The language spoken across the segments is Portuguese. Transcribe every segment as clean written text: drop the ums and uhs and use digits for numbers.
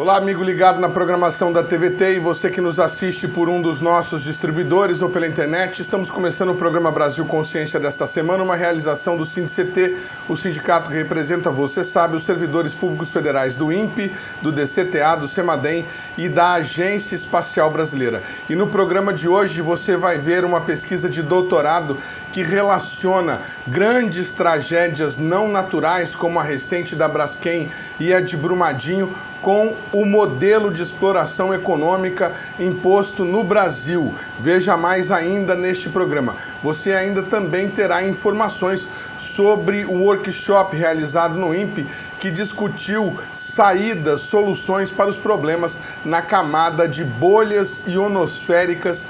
Olá, amigo ligado na programação da TVT e você que nos assiste por um dos nossos distribuidores ou pela internet. Estamos começando o programa Brasil Consciência desta semana, uma realização do SINDCT, o sindicato que representa, você sabe, os servidores públicos federais do INPE, do DCTA, do CEMADEM e da Agência Espacial Brasileira. E no programa de hoje você vai ver uma pesquisa de doutorado que relaciona grandes tragédias não naturais, como a recente da Braskem e a de Brumadinho, com o modelo de exploração econômica imposto no Brasil. Veja mais ainda neste programa. Você ainda também terá informações sobre o workshop realizado no INPE, que discutiu saídas, soluções para os problemas na camada de bolhas ionosféricas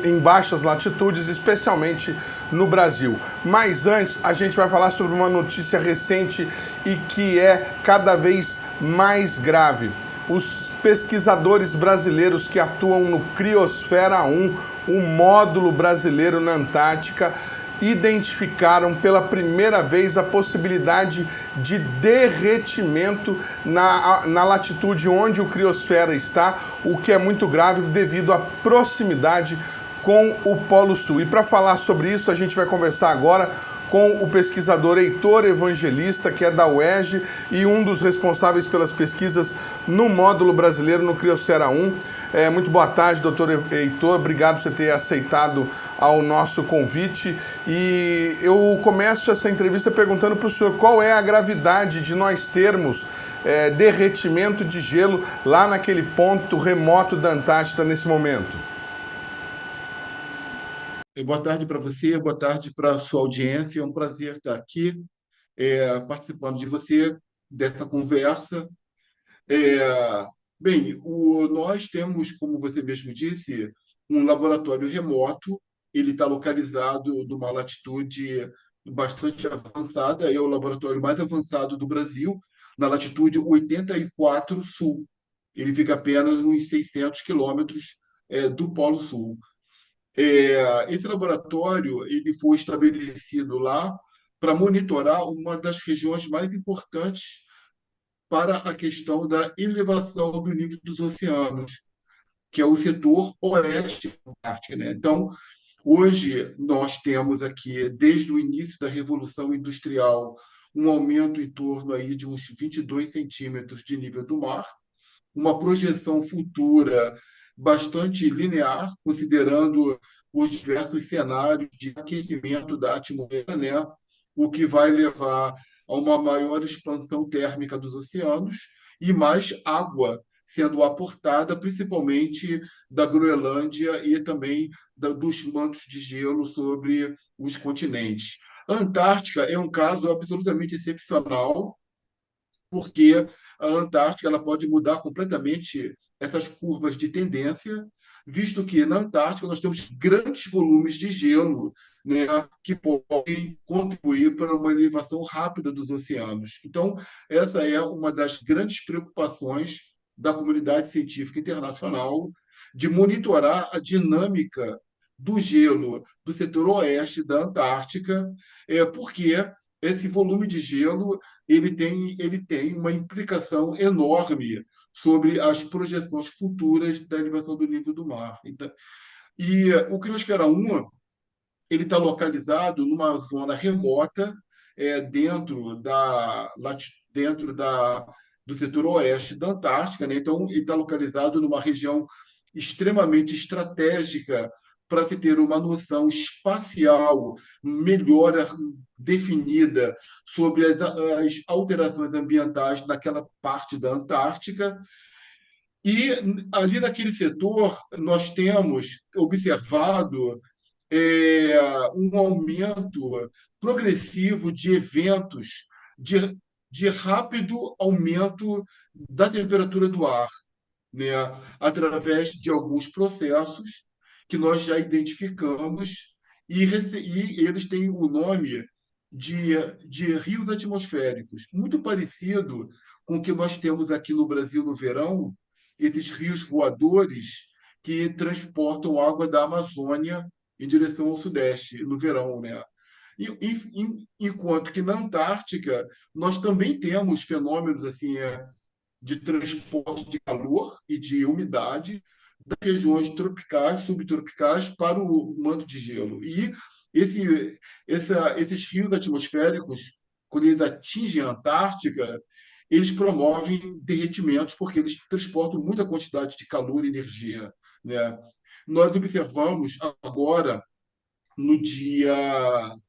em baixas latitudes, especialmente no Brasil. Mas antes, a gente vai falar sobre uma notícia recente e que é cada vez mais grave. Os pesquisadores brasileiros que atuam no Criosfera 1, um módulo brasileiro na Antártica, identificaram pela primeira vez a possibilidade de derretimento na latitude onde o Criosfera está, o que é muito grave devido à proximidade com o Polo Sul. E para falar sobre isso, a gente vai conversar agora com o pesquisador Heitor Evangelista, que é da UERJ e um dos responsáveis pelas pesquisas no módulo brasileiro no Criosfera 1. Muito boa tarde, doutor Heitor, obrigado por você ter aceitado ao nosso convite. E eu começo essa entrevista perguntando para o senhor qual é a gravidade de nós termos derretimento de gelo lá naquele ponto remoto da Antártida nesse momento. Boa tarde para você, boa tarde para a sua audiência. É um prazer estar aqui participando de você, dessa conversa. Nós temos, como você mesmo disse, um laboratório remoto. Ele está localizado numa latitude bastante avançada, é o laboratório mais avançado do Brasil, na latitude 84 Sul. Ele fica apenas uns 600 quilômetros do Polo Sul. Esse laboratório ele foi estabelecido lá para monitorar uma das regiões mais importantes para a questão da elevação do nível dos oceanos, que é o setor oeste da Antártica, né? Então, hoje nós temos aqui, desde o início da Revolução Industrial, um aumento em torno aí de uns 22 centímetros de nível do mar, uma projeção futura bastante linear, considerando os diversos cenários de aquecimento da atmosfera, né? O que vai levar a uma maior expansão térmica dos oceanos e mais água sendo aportada, principalmente da Groenlândia e também dos mantos de gelo sobre os continentes. A Antártica é um caso absolutamente excepcional, porque a Antártica ela pode mudar completamente essas curvas de tendência, visto que na Antártica nós temos grandes volumes de gelo, né, que podem contribuir para uma elevação rápida dos oceanos. Então, essa é uma das grandes preocupações da comunidade científica internacional, de monitorar a dinâmica do gelo do setor oeste da Antártica, porque esse volume de gelo ele tem uma implicação enorme sobre as projeções futuras da elevação do nível do mar. Então, o Criosfera 1 ele está localizado numa zona remota, dentro do setor oeste da Antártica, né? Então, ele está localizado numa região extremamente estratégica para se ter uma noção espacial melhor definida sobre as alterações ambientais naquela parte da Antártica. E ali naquele setor, nós temos observado um aumento progressivo de eventos de, de rápido aumento da temperatura do ar, né, através de alguns processos que nós já identificamos e eles têm o nome de rios atmosféricos, muito parecido com o que nós temos aqui no Brasil no verão, esses rios voadores que transportam água da Amazônia em direção ao sudeste no verão, né? Enquanto que na Antártica nós também temos fenômenos assim de transporte de calor e de umidade das regiões tropicais, subtropicais, para o manto de gelo. E esses rios atmosféricos, quando eles atingem a Antártica, eles promovem derretimentos porque eles transportam muita quantidade de calor e energia, né? Nós observamos agora, no dia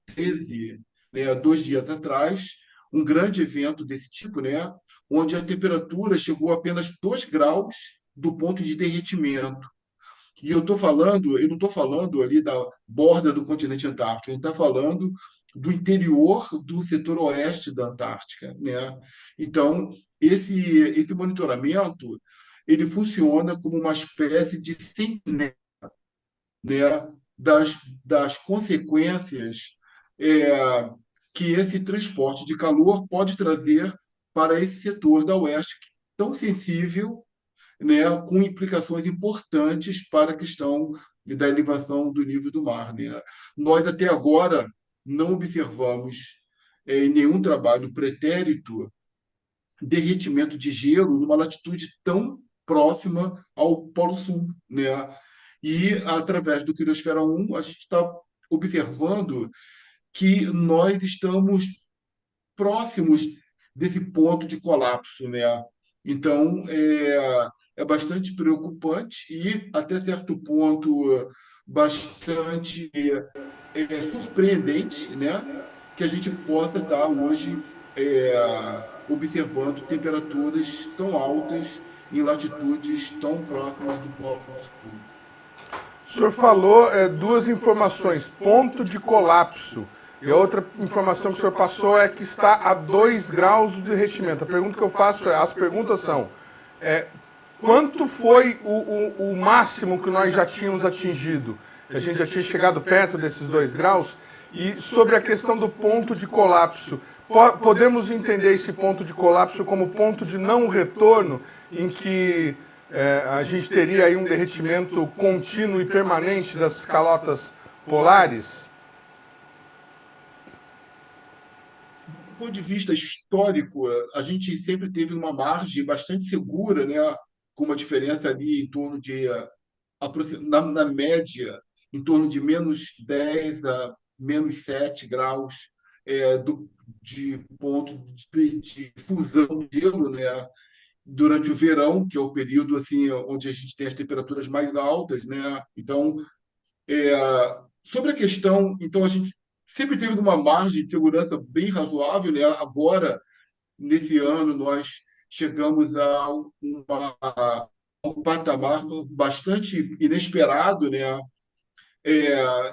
13, né, 2 dias atrás, um grande evento desse tipo, né, onde a temperatura chegou a apenas 2 graus do ponto de derretimento. E eu não estou falando ali da borda do continente antártico, a gente está falando do interior do setor oeste da Antártica, né? Então, esse monitoramento ele funciona como uma espécie de sentinela, né, das consequências é, que esse transporte de calor pode trazer para esse setor da oeste tão sensível, né, com implicações importantes para a questão da elevação do nível do mar, né? Nós até agora não observamos em nenhum trabalho pretérito derretimento de gelo numa latitude tão próxima ao Polo Sul, né? E através do Criosfera 1, a gente está observando que nós estamos próximos desse ponto de colapso, né? Então, é bastante preocupante e, até certo ponto, bastante surpreendente, né? Que a gente possa estar hoje observando temperaturas tão altas em latitudes tão próximas do Polo Sul. O senhor falou duas informações: ponto de colapso. E a outra informação que o senhor passou é que está a 2 graus do derretimento. A pergunta que eu faço é: as perguntas são, quanto foi o máximo que nós já tínhamos atingido? A gente já tinha chegado perto desses 2 graus? E sobre a questão do ponto de colapso, podemos entender esse ponto de colapso como ponto de não retorno, em que a gente teria aí um derretimento contínuo e permanente das calotas polares? Do ponto de vista histórico, a gente sempre teve uma margem bastante segura, né? Com uma diferença ali em torno de, na média, em torno de -10 a -7 graus de ponto de fusão de gelo, né? Durante o verão, que é o período assim onde a gente tem as temperaturas mais altas, né? Então, é, sobre a questão, então a gente sempre teve uma margem de segurança bem razoável, né? Agora, nesse ano, nós chegamos um patamar bastante inesperado, né?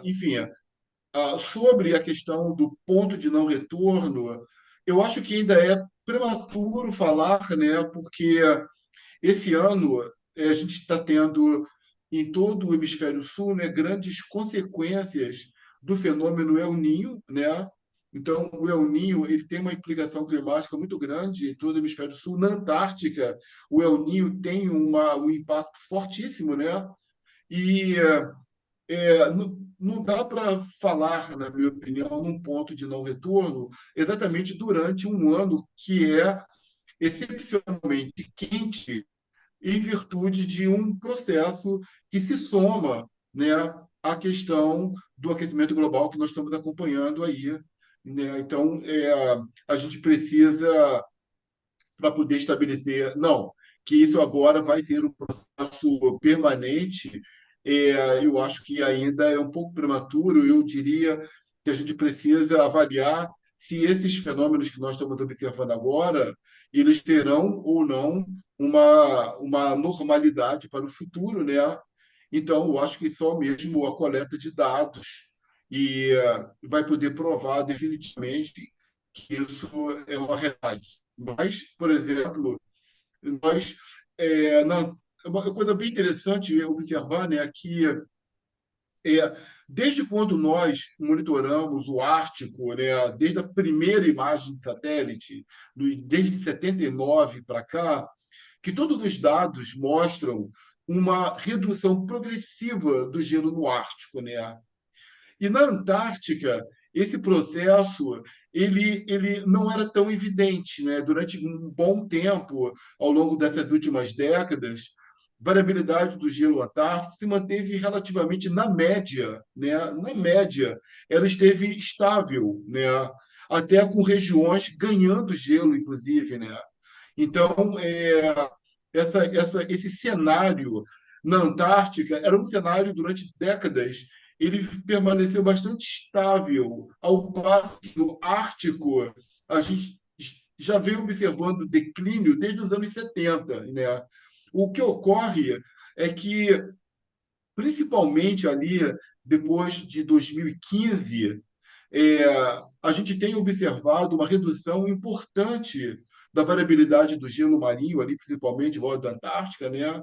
Enfim, sobre a questão do ponto de não retorno, eu acho que ainda é prematuro falar, né? Porque esse ano a gente está tendo em todo o hemisfério sul, né, grandes consequências do fenômeno El Niño, né? Então, o El Niño ele tem uma implicação climática muito grande em todo o hemisfério sul. Na Antártica, o El Niño tem um impacto fortíssimo, né? E não dá para falar, na minha opinião, num ponto de não retorno exatamente durante um ano que é excepcionalmente quente em virtude de um processo que se soma, né, à questão do aquecimento global que nós estamos acompanhando aí, né? Então, a gente precisa, para poder estabelecer, não, que isso agora vai ser um processo permanente, eu acho que ainda é um pouco prematuro, eu diria que a gente precisa avaliar se esses fenômenos que nós estamos observando agora, eles terão ou não uma normalidade para o futuro, né? Então, eu acho que só mesmo a coleta de dados vai poder provar definitivamente que isso é uma realidade. Mas, por exemplo, nós uma coisa bem interessante observar, né, que é, desde quando nós monitoramos o Ártico, né, desde a primeira imagem de satélite, desde 79 para cá, que todos os dados mostram uma redução progressiva do gelo no Ártico, né? E na Antártica, esse processo ele não era tão evidente, né? Durante um bom tempo, ao longo dessas últimas décadas, a variabilidade do gelo antártico se manteve relativamente na média, né? Na média, ela esteve estável, né? Até com regiões ganhando gelo, inclusive, né? Então, esse cenário na Antártica era um cenário durante décadas. Ele permaneceu bastante estável, ao passo que no Ártico a gente já vem observando declínio desde os anos 70, né? O que ocorre é que, principalmente ali depois de 2015, é, a gente tem observado uma redução importante da variabilidade do gelo marinho, ali, principalmente em volta da Antártica, né?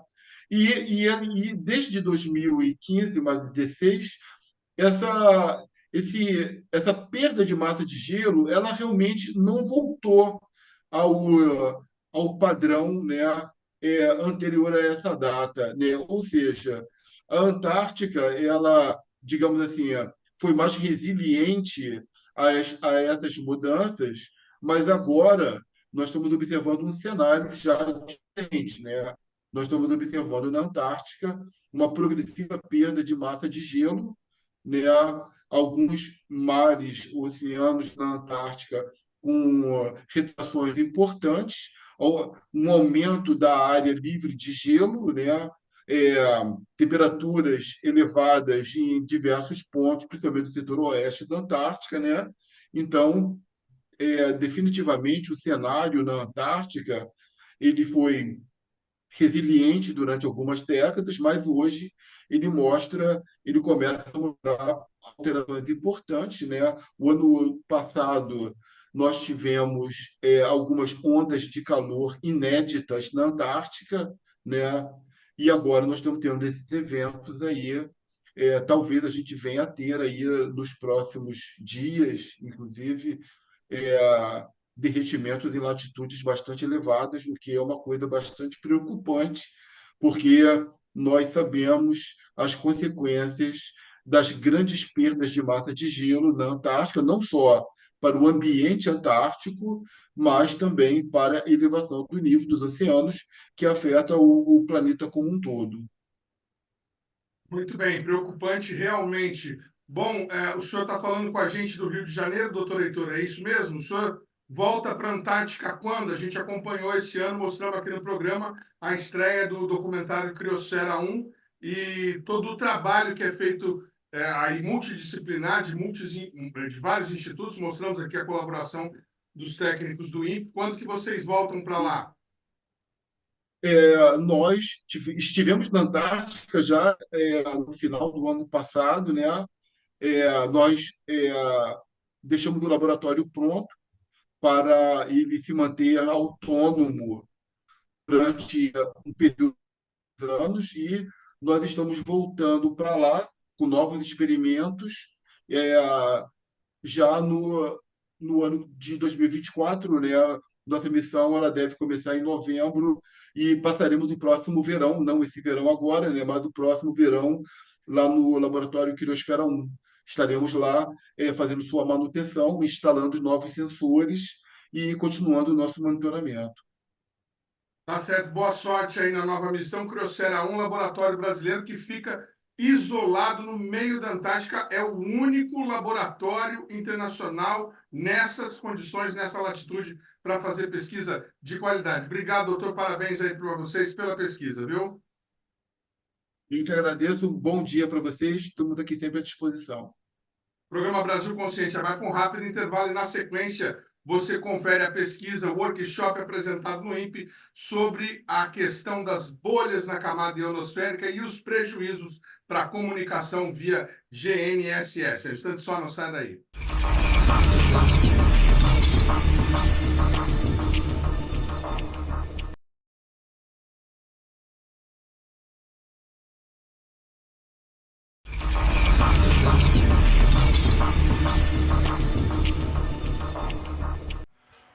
E desde 2015, mais 16, essa perda de massa de gelo, ela realmente não voltou ao padrão, né, anterior a essa data, né? Ou seja, a Antártica, ela, digamos assim, foi mais resiliente a essas mudanças, mas agora nós estamos observando um cenário já diferente, né? Nós estamos observando na Antártica uma progressiva perda de massa de gelo, né? Alguns mares, oceanos na Antártica com retrações importantes, um aumento da área livre de gelo, né? É, temperaturas elevadas em diversos pontos, principalmente no setor oeste da Antártica, né? Então, definitivamente, o cenário na Antártica ele foi resiliente durante algumas décadas, mas hoje ele começa a mostrar alterações importantes, né? O ano passado nós tivemos algumas ondas de calor inéditas na Antártica, né? E agora nós estamos tendo esses eventos aí. Talvez a gente venha a ter aí nos próximos dias, inclusive, é, derretimentos em latitudes bastante elevadas, o que é uma coisa bastante preocupante, porque nós sabemos as consequências das grandes perdas de massa de gelo na Antártica, não só para o ambiente antártico, mas também para a elevação do nível dos oceanos, que afeta o planeta como um todo. Muito bem, preocupante realmente. Bom, o senhor está falando com a gente do Rio de Janeiro, doutor Heitor, é isso mesmo? O senhor volta para a Antártica quando? A gente acompanhou esse ano, mostramos aqui no programa a estreia do documentário Criosfera 1 e todo o trabalho que é feito aí multidisciplinar, de vários institutos, mostramos aqui a colaboração dos técnicos do INPE. Quando que vocês voltam para lá? Nós estivemos na Antártica já no final do ano passado, né? Nós deixamos o laboratório pronto para ele se manter autônomo durante um período de anos e nós estamos voltando para lá com novos experimentos é, já no ano de 2024, né? Nossa missão ela deve começar em novembro e passaremos o próximo verão, não esse verão agora, né? Mas o próximo verão lá no Laboratório Criosfera 1. Estaremos lá fazendo sua manutenção, instalando novos sensores e continuando o nosso monitoramento. Tá certo, boa sorte aí na nova missão. Criosfera 1, laboratório brasileiro que fica isolado no meio da Antártica. É o único laboratório internacional nessas condições, nessa latitude, para fazer pesquisa de qualidade. Obrigado, doutor. Parabéns aí para vocês pela pesquisa, viu? Eu que agradeço. Um bom dia para vocês. Estamos aqui sempre à disposição. Programa Brasil Consciência vai com um rápido intervalo e, na sequência, você confere a pesquisa, o workshop apresentado no INPE sobre a questão das bolhas na camada ionosférica e os prejuízos para a comunicação via GNSS. Instante só, não sai daí.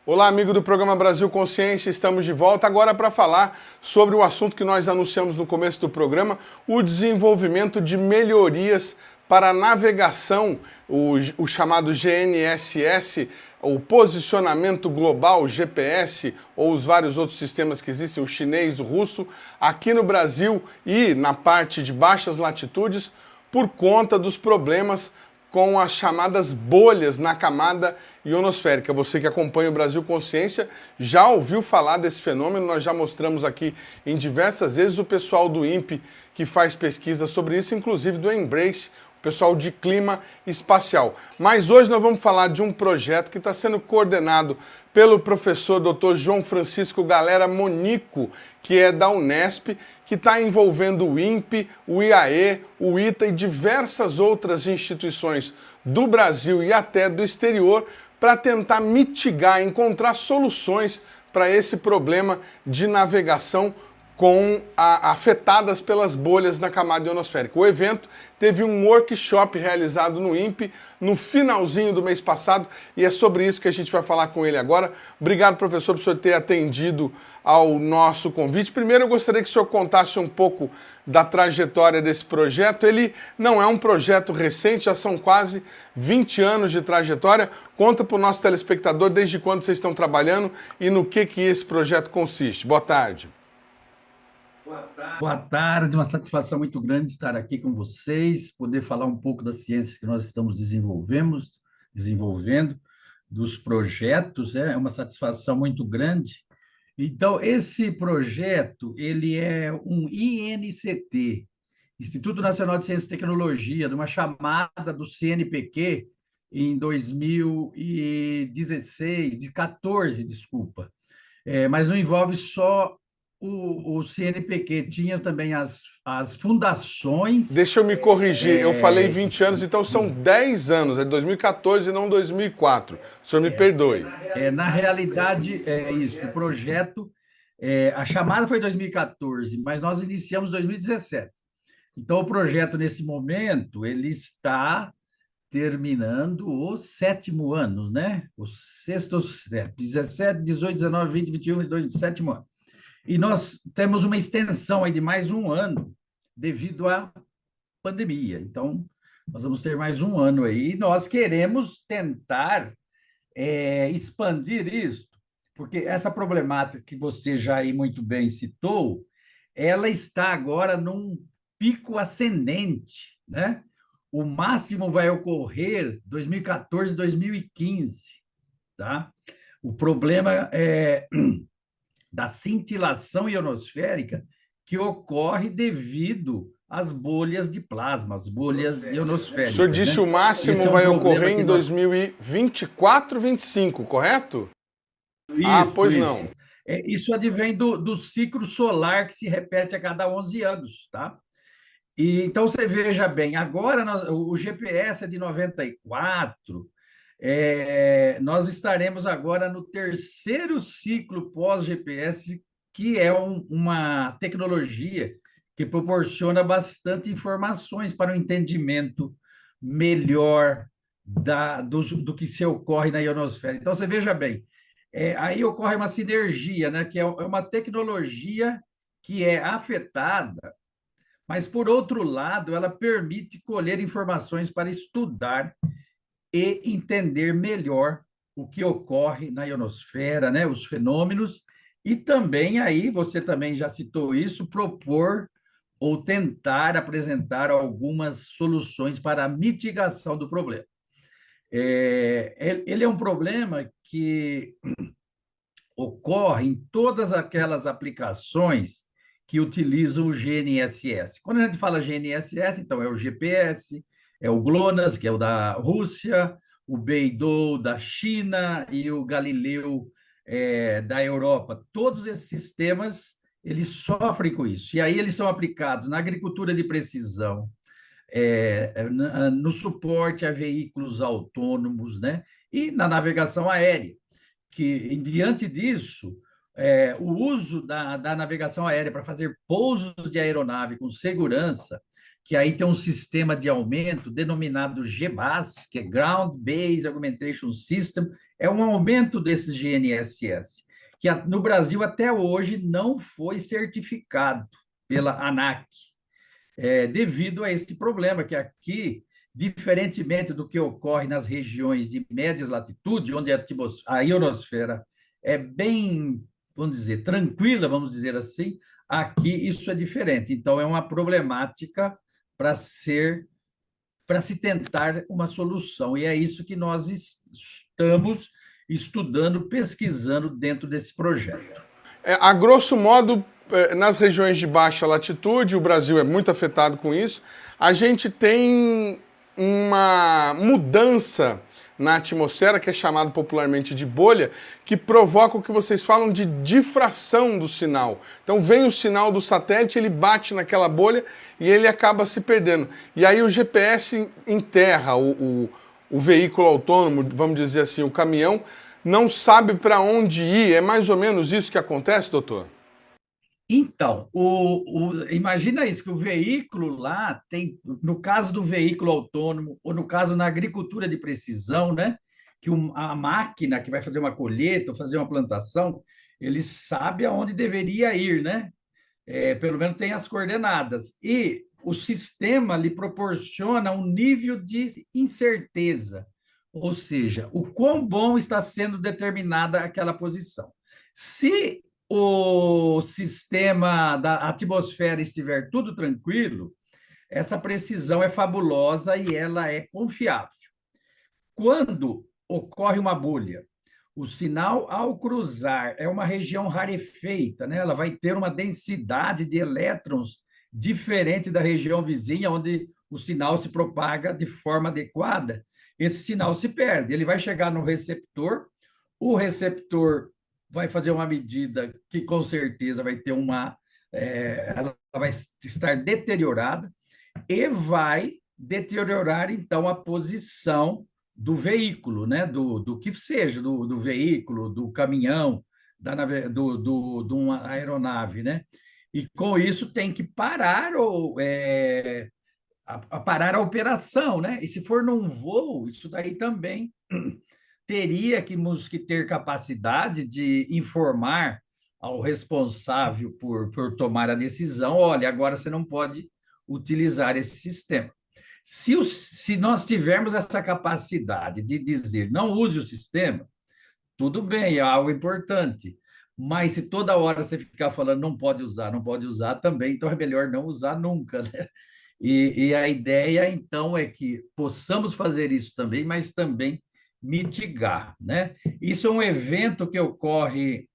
Olá, amigo do programa Brasil Consciência, estamos de volta agora para falar sobre o assunto que nós anunciamos no começo do programa, o desenvolvimento de melhorias para a navegação, o chamado GNSS, o posicionamento global, GPS, ou os vários outros sistemas que existem, o chinês, o russo, aqui no Brasil e na parte de baixas latitudes, por conta dos problemas com as chamadas bolhas na camada ionosférica. Você que acompanha o Brasil Consciência já ouviu falar desse fenômeno, nós já mostramos aqui em diversas vezes o pessoal do INPE que faz pesquisa sobre isso, inclusive do Embrace, o pessoal de clima espacial. Mas hoje nós vamos falar de um projeto que está sendo coordenado pelo professor Dr. João Francisco Galera Monico, que é da Unesp, que está envolvendo o INPE, o IAE, o ITA e diversas outras instituições do Brasil e até do exterior para tentar mitigar, encontrar soluções para esse problema de navegação afetadas pelas bolhas na camada ionosférica. O evento teve um workshop realizado no INPE no finalzinho do mês passado e é sobre isso que a gente vai falar com ele agora. Obrigado, professor, por o senhor ter atendido ao nosso convite. Primeiro, eu gostaria que o senhor contasse um pouco da trajetória desse projeto. Ele não é um projeto recente, já são quase 20 anos de trajetória. Conta para o nosso telespectador desde quando vocês estão trabalhando e no que esse projeto consiste. Boa tarde. Boa tarde, uma satisfação muito grande estar aqui com vocês, poder falar um pouco das ciências que nós estamos desenvolvendo, dos projetos, é uma satisfação muito grande. Então, esse projeto, ele é um INCT, Instituto Nacional de Ciência e Tecnologia, de uma chamada do CNPq em 2016, de 14, desculpa, mas não envolve só o CNPq, tinha também as fundações... Deixa eu me corrigir, eu falei 20 anos, então são 10 anos, é 2014 e não 2004. O senhor me perdoe. Na realidade, é isso, o projeto, a chamada foi 2014, mas nós iniciamos em 2017. Então, o projeto, nesse momento, ele está terminando o 7º ano, né? O 6º ou 7º, 17, 18, 19, 20, 21, 22, 27º ano. E nós temos uma extensão aí de mais um ano devido à pandemia. Então, nós vamos ter mais um ano aí. E nós queremos tentar expandir isso, porque essa problemática que você já aí muito bem citou, ela está agora num pico ascendente, né? O máximo vai ocorrer 2014, 2015, tá? O problema da cintilação ionosférica que ocorre devido às bolhas de plasma, as bolhas ionosféricas. O senhor disse o máximo vai ocorrer em 2024, 2025, correto? Isso, pois isso. não. Isso advém do ciclo solar que se repete a cada 11 anos, tá? E, então, você veja bem, agora o GPS é de 94, nós estaremos agora no 3º ciclo pós-GPS, que é uma tecnologia que proporciona bastante informações para o entendimento melhor do que se ocorre na ionosfera. Então, você veja bem, aí ocorre uma sinergia, né, que é uma tecnologia que é afetada, mas, por outro lado, ela permite colher informações para estudar e entender melhor o que ocorre na ionosfera, né, os fenômenos, e também aí, você também já citou isso, propor ou tentar apresentar algumas soluções para a mitigação do problema. Ele é um problema que ocorre em todas aquelas aplicações que utilizam o GNSS. Quando a gente fala GNSS, então é o GPS, é o GLONASS, que é o da Rússia, o Beidou da China e o Galileu da Europa. Todos esses sistemas, eles sofrem com isso. E aí eles são aplicados na agricultura de precisão, no suporte a veículos autônomos, né? E na navegação aérea, que, diante disso, o uso da navegação aérea para fazer pousos de aeronave com segurança, que aí tem um sistema de aumento denominado GBAS, que é Ground Based Augmentation System, é um aumento desses GNSS, que no Brasil até hoje não foi certificado pela ANAC, devido a esse problema, que aqui diferentemente do que ocorre nas regiões de médias latitudes, onde a ionosfera é bem, vamos dizer, tranquila, vamos dizer assim, aqui isso é diferente. Então, é uma problemática para se tentar uma solução. E é isso que nós estamos estudando, pesquisando dentro desse projeto. A grosso modo, nas regiões de baixa latitude, o Brasil é muito afetado com isso, a gente tem uma mudança na atmosfera, que é chamado popularmente de bolha, que provoca o que vocês falam de difração do sinal. Então vem o sinal do satélite, ele bate naquela bolha e ele acaba se perdendo. E aí o GPS enterra o veículo autônomo, vamos dizer assim, o caminhão, não sabe para onde ir. É mais ou menos isso que acontece, doutor? Então, imagina isso, que o veículo lá tem, no caso do veículo autônomo, ou no caso na agricultura de precisão, né, que a máquina que vai fazer uma colheita ou fazer uma plantação, ele sabe aonde deveria ir, né? Pelo menos tem as coordenadas. E o sistema lhe proporciona um nível de incerteza, ou seja, o quão bom está sendo determinada aquela posição. Se o sistema da atmosfera estiver tudo tranquilo, essa precisão é fabulosa e ela é confiável. Quando ocorre uma bolha, o sinal, ao cruzar, é uma região rarefeita, né? Ela vai ter uma densidade de elétrons diferente da região vizinha, onde o sinal se propaga de forma adequada. Esse sinal se perde, ele vai chegar no receptor, o receptor vai fazer uma medida que, com certeza, vai ter ela vai estar deteriorada e vai deteriorar, então, a posição do veículo, né? do que seja, do veículo, do caminhão, de uma aeronave, né? E com isso tem que parar parar a operação, né? E se for num voo, isso daí também teríamos que ter capacidade de informar ao responsável por tomar a decisão, olha, agora você não pode utilizar esse sistema. Se nós tivermos essa capacidade de dizer não use o sistema, tudo bem, é algo importante. Mas se toda hora você ficar falando não pode usar, não pode usar também, então é melhor não usar nunca, né? E a ideia, então, é que possamos fazer isso também, mas também mitigar, né? Isso é um evento que ocorre,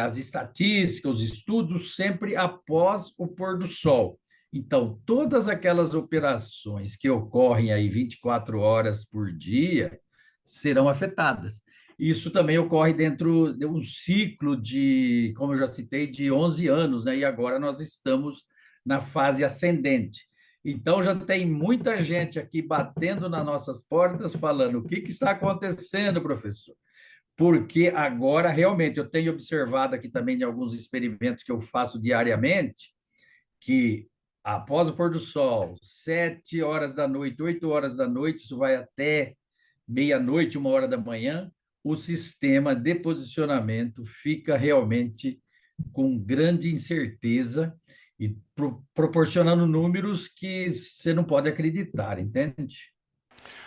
as estatísticas, os estudos, sempre após o pôr do sol. Então, todas aquelas operações que ocorrem aí 24 horas por dia serão afetadas. Isso também ocorre dentro de um ciclo de, como eu já citei, de 11 anos, né? E agora nós estamos na fase ascendente. Então, já tem muita gente aqui batendo nas nossas portas, falando: o que está acontecendo, professor? Porque agora, realmente, eu tenho observado aqui também em alguns experimentos que eu faço diariamente, que após o pôr do sol, 7 horas da noite, 8 horas da noite, isso vai até meia-noite, 1 hora da manhã, o sistema de posicionamento fica realmente com grande incerteza e proporcionando números que você não pode acreditar, entende?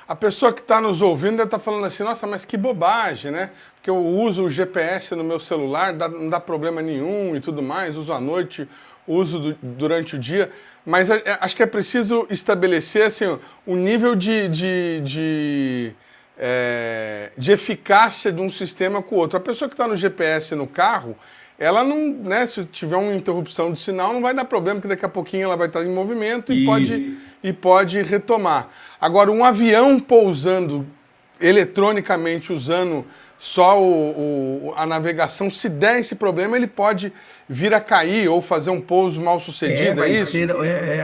A pessoa que está nos ouvindo deve estar falando assim, nossa, mas que bobagem, né? Porque eu uso o GPS no meu celular, não dá problema nenhum e tudo mais, uso à noite, uso durante o dia, mas acho que é preciso estabelecer assim, o nível de eficácia de um sistema com o outro. A pessoa que está no GPS no carro, ela não, né, se tiver uma interrupção de sinal, não vai dar problema, porque daqui a pouquinho ela vai estar em movimento e pode retomar. Agora, um avião pousando eletronicamente, usando só a navegação, se der esse problema, ele pode vir a cair ou fazer um pouso mal sucedido, é isso?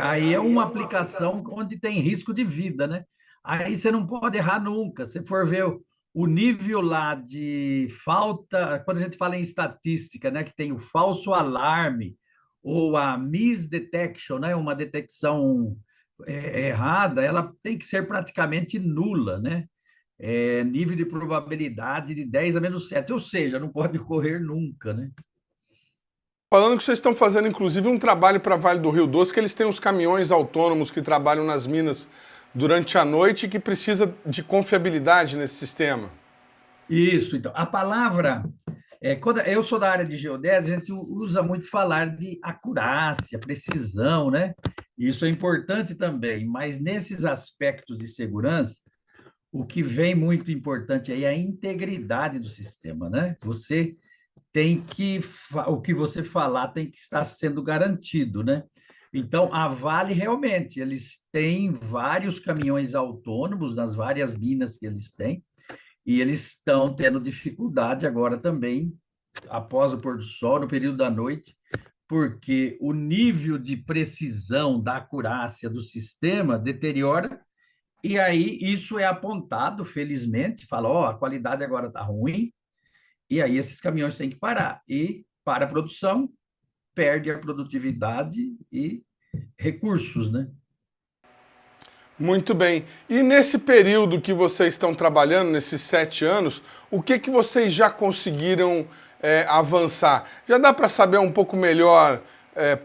Aí é uma aplicação onde tem risco de vida, né? Aí você não pode errar nunca. Se for ver o nível lá de falta, quando a gente fala em estatística, né, que tem o falso alarme ou a misdetection, né, uma detecção errada, ela tem que ser praticamente nula, né? Nível de probabilidade de 10 a menos 7, ou seja, não pode ocorrer nunca, né? Falando que vocês estão fazendo, inclusive, um trabalho para Vale do Rio Doce, que eles têm os caminhões autônomos que trabalham nas minas durante a noite que precisa de confiabilidade nesse sistema. Isso, então. A palavra, quando eu sou da área de geodésia, a gente usa muito falar de acurácia, precisão, né? Isso é importante também, mas nesses aspectos de segurança, o que vem muito importante aí é a integridade do sistema, né? Você tem que, o que você falar tem que estar sendo garantido, né? Então, a Vale realmente, eles têm vários caminhões autônomos nas várias minas que eles têm, e eles estão tendo dificuldade agora também, após o pôr do sol, no período da noite, porque o nível de precisão da acurácia do sistema deteriora, e aí isso é apontado, felizmente, fala, ó, a qualidade agora está ruim, e aí esses caminhões têm que parar. E para a produção, perde a produtividade e recursos, né? Muito bem. E nesse período que vocês estão trabalhando, nesses 7 anos, o que vocês já conseguiram avançar? Já dá para saber um pouco melhor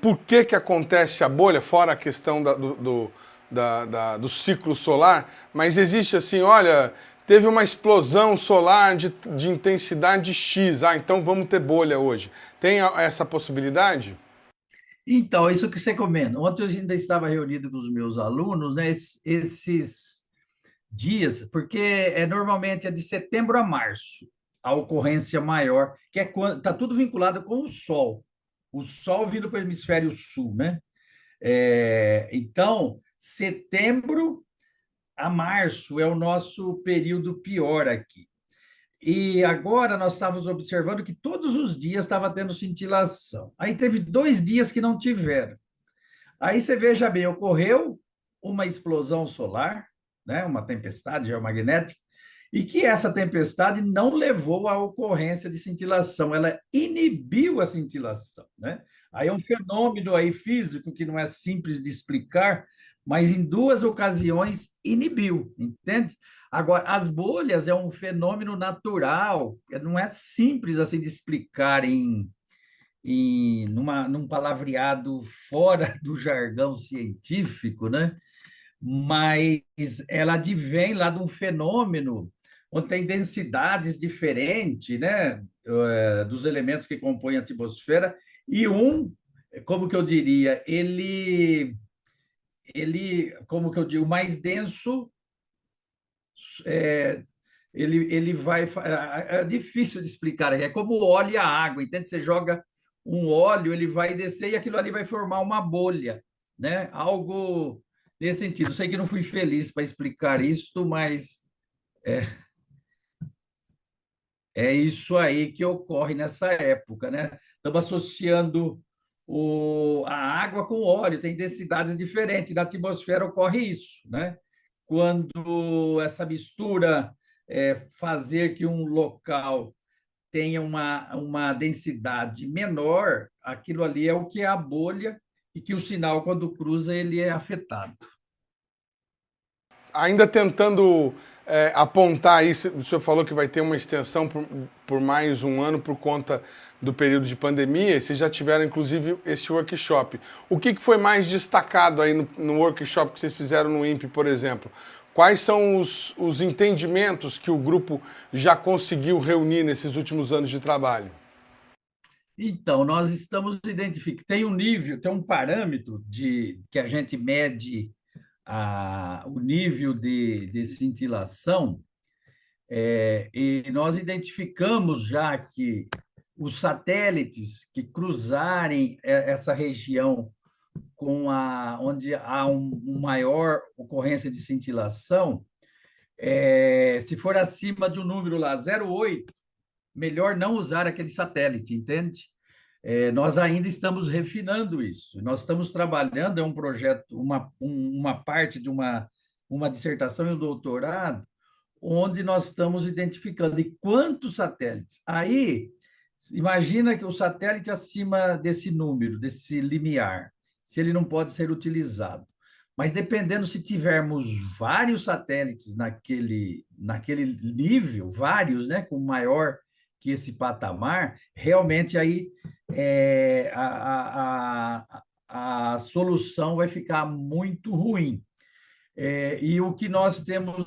por que acontece a bolha, fora a questão do ciclo solar, mas existe assim, olha, teve uma explosão solar de intensidade X, então vamos ter bolha hoje. Tem essa possibilidade? Então, isso que você comenta. Ontem eu ainda estava reunido com os meus alunos, né? Esses dias, porque normalmente é de setembro a março a ocorrência maior, que é quando está tudo vinculado com o Sol vindo para o hemisfério sul, né? Então, setembro a março é o nosso período pior aqui. E agora nós estávamos observando que todos os dias estava tendo cintilação. Aí teve 2 dias que não tiveram. Aí você veja bem, ocorreu uma explosão solar, né, uma tempestade geomagnética, e que essa tempestade não levou à ocorrência de cintilação, ela inibiu a cintilação, né? Aí é um fenômeno aí físico que não é simples de explicar, mas em 2 ocasiões inibiu, entende? Agora, as bolhas é um fenômeno natural, não é simples assim de explicar num palavreado fora do jargão científico, né? Mas ela advém lá de um fenômeno onde tem densidades diferentes, né? Dos elementos que compõem a atmosfera, e como que eu diria, como que eu digo, o mais denso, é, ele vai. É difícil de explicar, é como o óleo e a água, entende? Você joga um óleo, ele vai descer e aquilo ali vai formar uma bolha, né? Algo nesse sentido. Eu sei que não fui feliz para explicar isso, mas é isso aí que ocorre nessa época, né? Estamos associando a água com o óleo, tem densidades diferentes. Na atmosfera ocorre isso, né? Quando essa mistura fazer que um local tenha uma densidade menor, aquilo ali é o que é a bolha e que o sinal, quando cruza, ele é afetado. Ainda tentando apontar aí, o senhor falou que vai ter uma extensão por mais um ano por conta do período de pandemia, e vocês já tiveram, inclusive, esse workshop. O que foi mais destacado aí no workshop que vocês fizeram no INPE, por exemplo? Quais são os entendimentos que o grupo já conseguiu reunir nesses últimos anos de trabalho? Então, nós estamos identificando, tem um nível, tem um parâmetro que a gente mede o nível de cintilação, e nós identificamos já que os satélites que cruzarem essa região onde há uma maior ocorrência de cintilação, se for acima de um número lá, 0,8, melhor não usar aquele satélite, entende? Nós ainda estamos refinando isso. Nós estamos trabalhando, é um projeto, uma parte de uma dissertação e um doutorado, onde nós estamos identificando e quantos satélites. Aí, imagina que o satélite acima desse número, desse limiar, se ele não pode ser utilizado. Mas dependendo se tivermos vários satélites naquele nível, vários, né, com maior que esse patamar, realmente aí a solução vai ficar muito ruim. E o que nós temos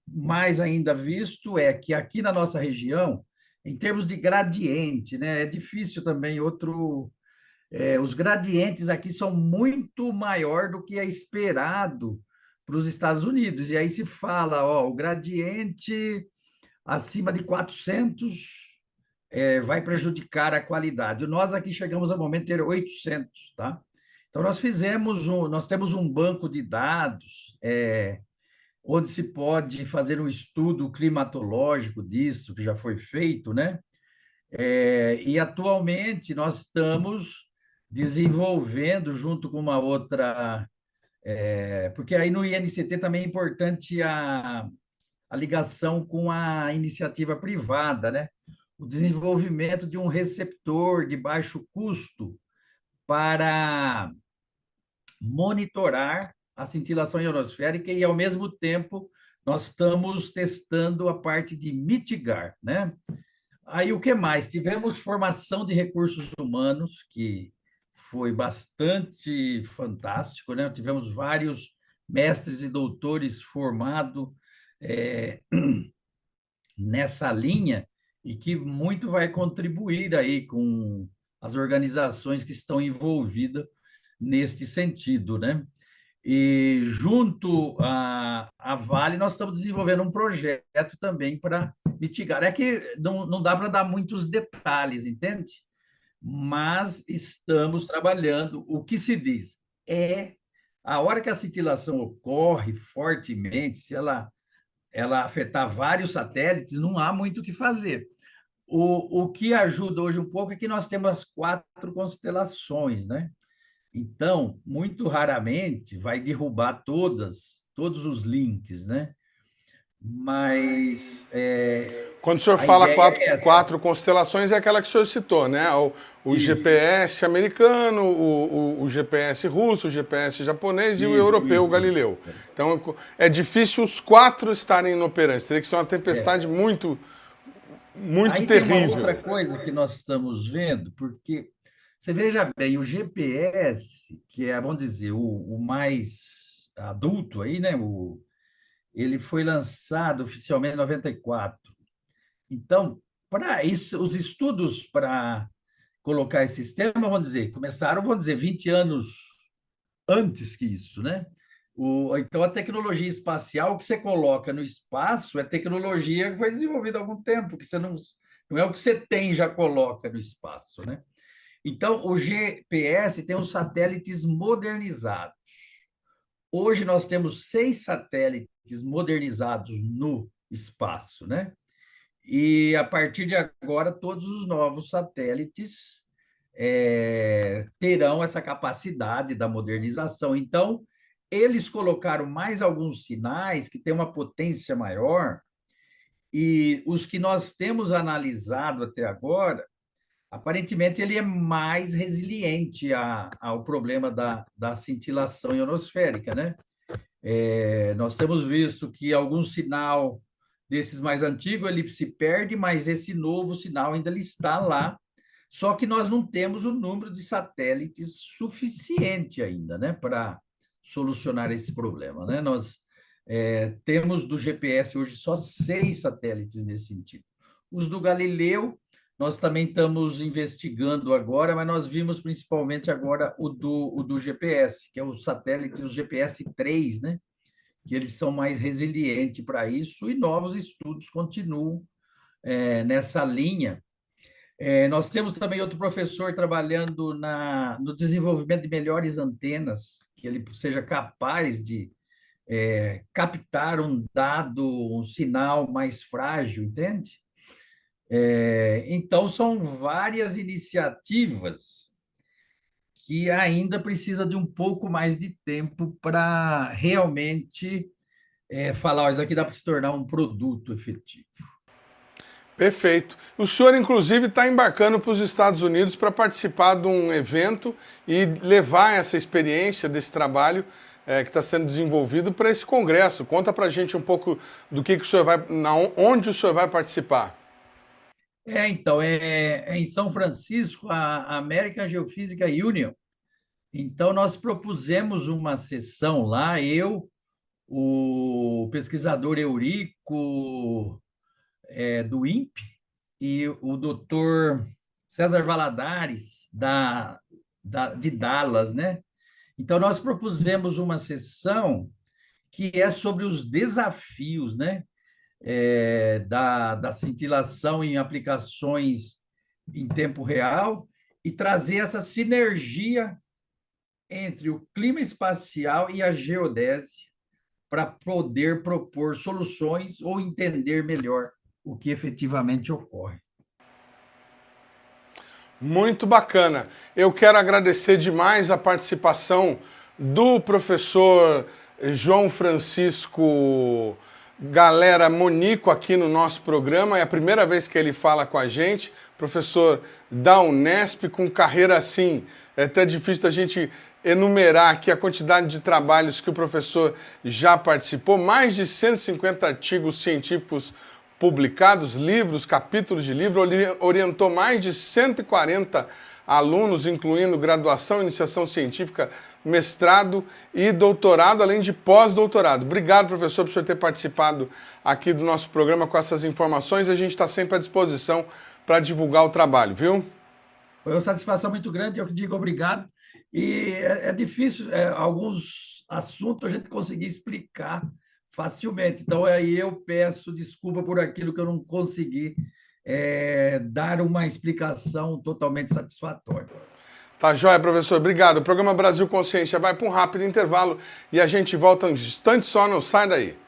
mais ainda visto é que aqui na nossa região, em termos de gradiente, né, é difícil também os gradientes aqui são muito maior do que é esperado para os Estados Unidos. E aí se fala, ó, o gradiente acima de 400 vai prejudicar a qualidade. Nós aqui chegamos ao momento de ter 800, tá? Então nós temos um banco de dados onde se pode fazer um estudo climatológico disso, que já foi feito, né? E atualmente nós estamos desenvolvendo junto com uma outra, porque aí no INCT também é importante a ligação com a iniciativa privada, né? O desenvolvimento de um receptor de baixo custo para monitorar a cintilação ionosférica e, ao mesmo tempo, nós estamos testando a parte de mitigar, né? Aí, o que mais? Tivemos formação de recursos humanos, que foi bastante fantástico, né? Tivemos vários mestres e doutores formados nessa linha e que muito vai contribuir aí com as organizações que estão envolvidas neste sentido, né? E junto à Vale, nós estamos desenvolvendo um projeto também para mitigar. É que não dá para dar muitos detalhes, entende? Mas estamos trabalhando. O que se diz é a hora que a cintilação ocorre fortemente, se ela afetar vários satélites, não há muito o que fazer. O que ajuda hoje um pouco é que nós temos as 4 constelações, né? Então, muito raramente vai derrubar todos os links, né? Mas Quando o senhor a fala ideia é essa. quatro constelações, é aquela que o senhor citou, né? O GPS americano, o GPS russo, o GPS japonês e o europeu, o Galileu. Então, é difícil os 4 estarem inoperantes. Teria que ser uma tempestade muito Aí terrível. tem uma outra coisa que nós estamos vendo, porque você veja bem, o GPS, que é, vamos dizer, o mais adulto aí, né? Ele foi lançado oficialmente em 94. Então, para isso, os estudos para colocar esse sistema, vamos dizer, começaram, vamos dizer, 20 anos antes que isso, né? Então, a tecnologia espacial que você coloca no espaço é tecnologia que foi desenvolvida há algum tempo, que você não é o que você tem já coloca no espaço, né? Então, o GPS tem os satélites modernizados. Hoje nós temos 6 satélites modernizados no espaço, né? E a partir de agora, todos os novos satélites terão essa capacidade da modernização. Então, eles colocaram mais alguns sinais que têm uma potência maior, e os que nós temos analisado até agora, aparentemente, ele é mais resiliente ao problema da cintilação ionosférica, né? Nós temos visto que algum sinal desses mais antigos ele se perde, mas esse novo sinal ainda ele está lá, só que nós não temos o número de satélites suficiente ainda, né, para solucionar esse problema, né? Nós temos do GPS hoje só 6 satélites nesse sentido. Os do Galileu, nós também estamos investigando agora, mas nós vimos principalmente agora o do GPS, que é o satélite, o GPS-3, né? Que eles são mais resilientes para isso, e novos estudos continuam nessa linha. Nós temos também outro professor trabalhando no desenvolvimento de melhores antenas, que ele seja capaz de captar um dado, um sinal mais frágil, entende? Então, são várias iniciativas que ainda precisa de um pouco mais de tempo para realmente falar, isso aqui dá para se tornar um produto efetivo. Perfeito. O senhor, inclusive, está embarcando para os Estados Unidos para participar de um evento e levar essa experiência desse trabalho que está sendo desenvolvido para esse congresso. Conta para a gente um pouco do que o senhor onde o senhor vai participar. Então, é em São Francisco, a American Geophysical Union. Então, nós propusemos uma sessão lá, eu, o pesquisador Eurico, do INPE, e o doutor César Valadares, de Dallas, né? Então, nós propusemos uma sessão que é sobre os desafios, né? Da cintilação em aplicações em tempo real e trazer essa sinergia entre o clima espacial e a geodésia para poder propor soluções ou entender melhor o que efetivamente ocorre. Muito bacana. Eu quero agradecer demais a participação do professor João Francisco Galera Monico aqui no nosso programa. É a primeira vez que ele fala com a gente. Professor da Unesp, com carreira assim, é até difícil da gente enumerar aqui a quantidade de trabalhos que o professor já participou. Mais de 150 artigos científicos publicados, livros, capítulos de livro, orientou mais de 140 alunos, incluindo graduação, iniciação científica, mestrado e doutorado, além de pós-doutorado. Obrigado, professor, por o senhor ter participado aqui do nosso programa com essas informações. A gente está sempre à disposição para divulgar o trabalho, viu? Foi uma satisfação muito grande, eu que digo obrigado. E é difícil, alguns assuntos a gente conseguir explicar facilmente. Então, aí eu peço desculpa por aquilo que eu não consegui dar uma explicação totalmente satisfatória. Tá joia, professor. Obrigado. O programa Brasil Consciência vai para um rápido intervalo e a gente volta um instante só, não sai daí.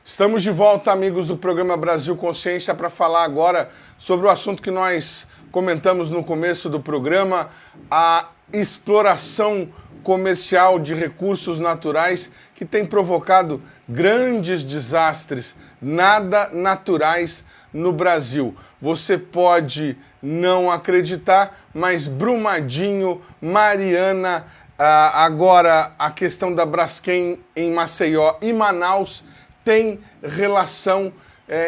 Estamos de volta, amigos do programa Brasil Consciência, para falar agora sobre o assunto que nós comentamos no começo do programa, a exploração comercial de recursos naturais que tem provocado grandes desastres nada naturais no Brasil. Você pode não acreditar, mas Brumadinho, Mariana, agora a questão da Braskem em Maceió e Manaus tem relação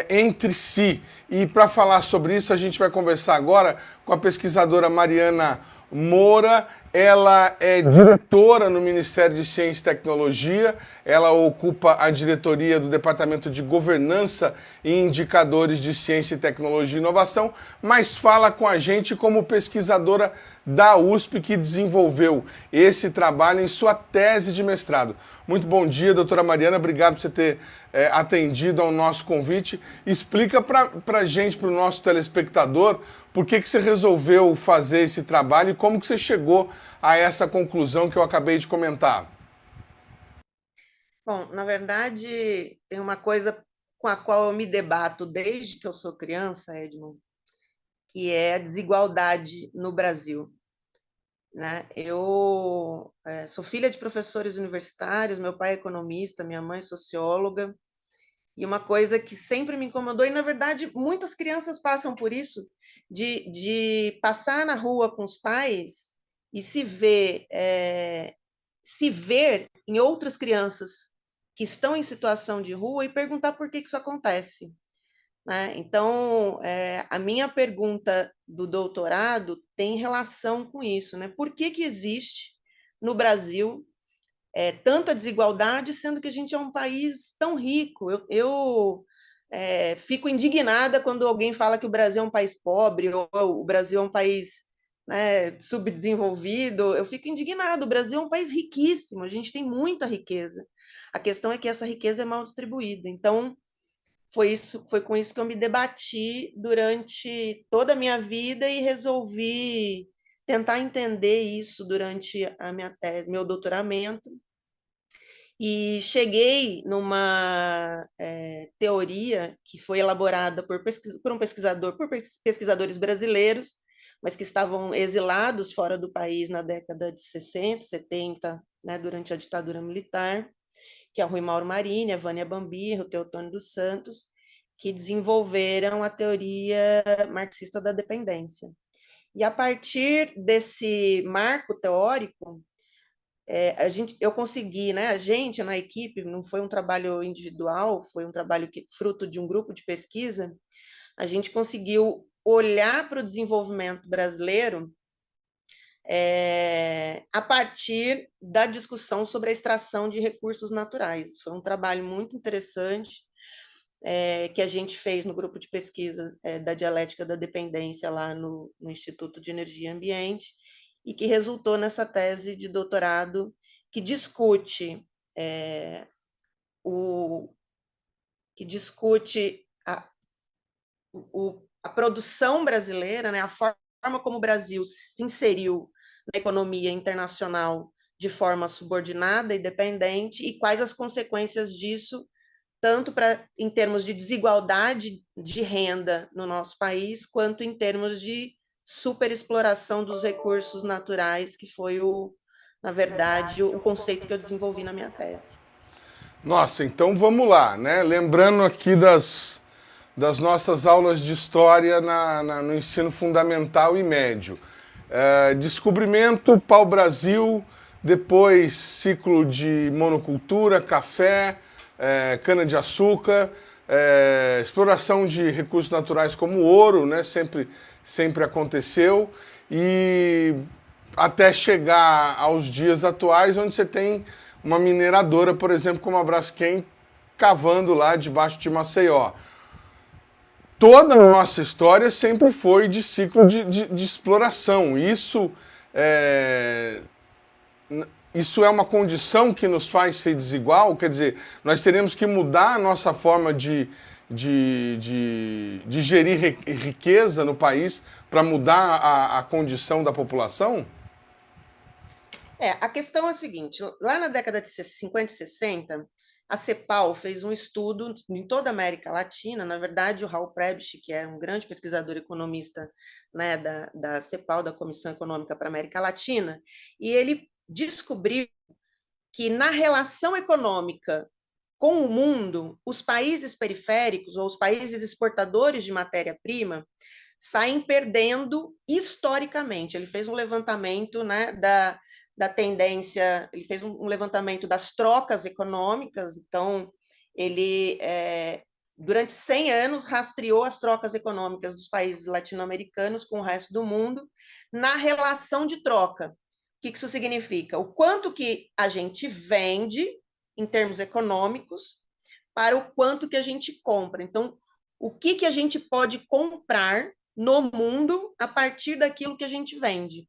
entre si. E para falar sobre isso, a gente vai conversar agora com a pesquisadora Mariana Moura. Ela é diretora no Ministério de Ciência e Tecnologia, ela ocupa a diretoria do Departamento de Governança e Indicadores de Ciência e Tecnologia e Inovação, mas fala com a gente como pesquisadora da USP que desenvolveu esse trabalho em sua tese de mestrado. Muito bom dia, doutora Mariana, obrigado por você ter atendido ao nosso convite. Explica para a gente, para o nosso telespectador, por que você resolveu fazer esse trabalho e como que você chegou a essa conclusão que eu acabei de comentar. Bom, na verdade, tem uma coisa com a qual eu me debato desde que eu sou criança, Edmond, que é a desigualdade no Brasil. Né? Eu sou filha de professores universitários, meu pai é economista, minha mãe é socióloga, e uma coisa que sempre me incomodou, e na verdade muitas crianças passam por isso, de passar na rua com os pais e se ver em outras crianças que estão em situação de rua e perguntar por que isso acontece. Né? Então, a minha pergunta do doutorado tem relação com isso. Né? Por que existe no Brasil tanta desigualdade, sendo que a gente é um país tão rico? Eu fico indignada quando alguém fala que o Brasil é um país pobre ou o Brasil é um país, né, subdesenvolvido. Eu fico indignada. O Brasil é um país riquíssimo, a gente tem muita riqueza. A questão é que essa riqueza é mal distribuída. Então, foi com isso que eu me debati durante toda a minha vida e resolvi tentar entender isso durante a minha tese, meu doutoramento. E cheguei numa teoria que foi elaborada por pesquisadores brasileiros, mas que estavam exilados fora do país na década de 60, 70, né, durante a ditadura militar, que é o Rui Mauro Marini, a Vânia Bambirra, o Teotônio dos Santos, que desenvolveram a teoria marxista da dependência. E a partir desse marco teórico, eu consegui, né? A gente na equipe, não foi um trabalho individual, foi um trabalho fruto de um grupo de pesquisa, a gente conseguiu olhar para o desenvolvimento brasileiro a partir da discussão sobre a extração de recursos naturais. Foi um trabalho muito interessante que a gente fez no grupo de pesquisa da dialética da dependência lá no Instituto de Energia e Ambiente e que resultou nessa tese de doutorado que discute a produção brasileira, né, a forma como o Brasil se inseriu na economia internacional de forma subordinada e dependente e quais as consequências disso, tanto em termos de desigualdade de renda no nosso país, quanto em termos de superexploração dos recursos naturais, que foi, na verdade, o conceito que eu desenvolvi na minha tese. Nossa, então vamos lá, né? Lembrando aqui das nossas aulas de história no ensino fundamental e médio. Descobrimento, pau-brasil, depois ciclo de monocultura, café, cana-de-açúcar, exploração de recursos naturais como ouro, né? Sempre aconteceu, e até chegar aos dias atuais, onde você tem uma mineradora, por exemplo, como a Braskem, cavando lá debaixo de Maceió. Toda a nossa história sempre foi de ciclo de exploração. Isso é uma condição que nos faz ser desigual? Quer dizer, nós teremos que mudar a nossa forma de gerir riqueza no país para mudar a condição da população? A questão é a seguinte, lá na década de 50 e 60, a CEPAL fez um estudo em toda a América Latina. Na verdade, o Raul Prebisch, que é um grande pesquisador economista, né, da CEPAL, da Comissão Econômica para a América Latina, e ele descobriu que na relação econômica com o mundo, os países periféricos ou os países exportadores de matéria-prima saem perdendo historicamente. Ele fez um levantamento, né, da tendência, ele fez um levantamento das trocas econômicas. Então, ele, durante 100 anos, rastreou as trocas econômicas dos países latino-americanos com o resto do mundo na relação de troca. O que isso significa? O quanto que a gente vende, em termos econômicos, para o quanto que a gente compra. Então, o que a gente pode comprar no mundo a partir daquilo que a gente vende.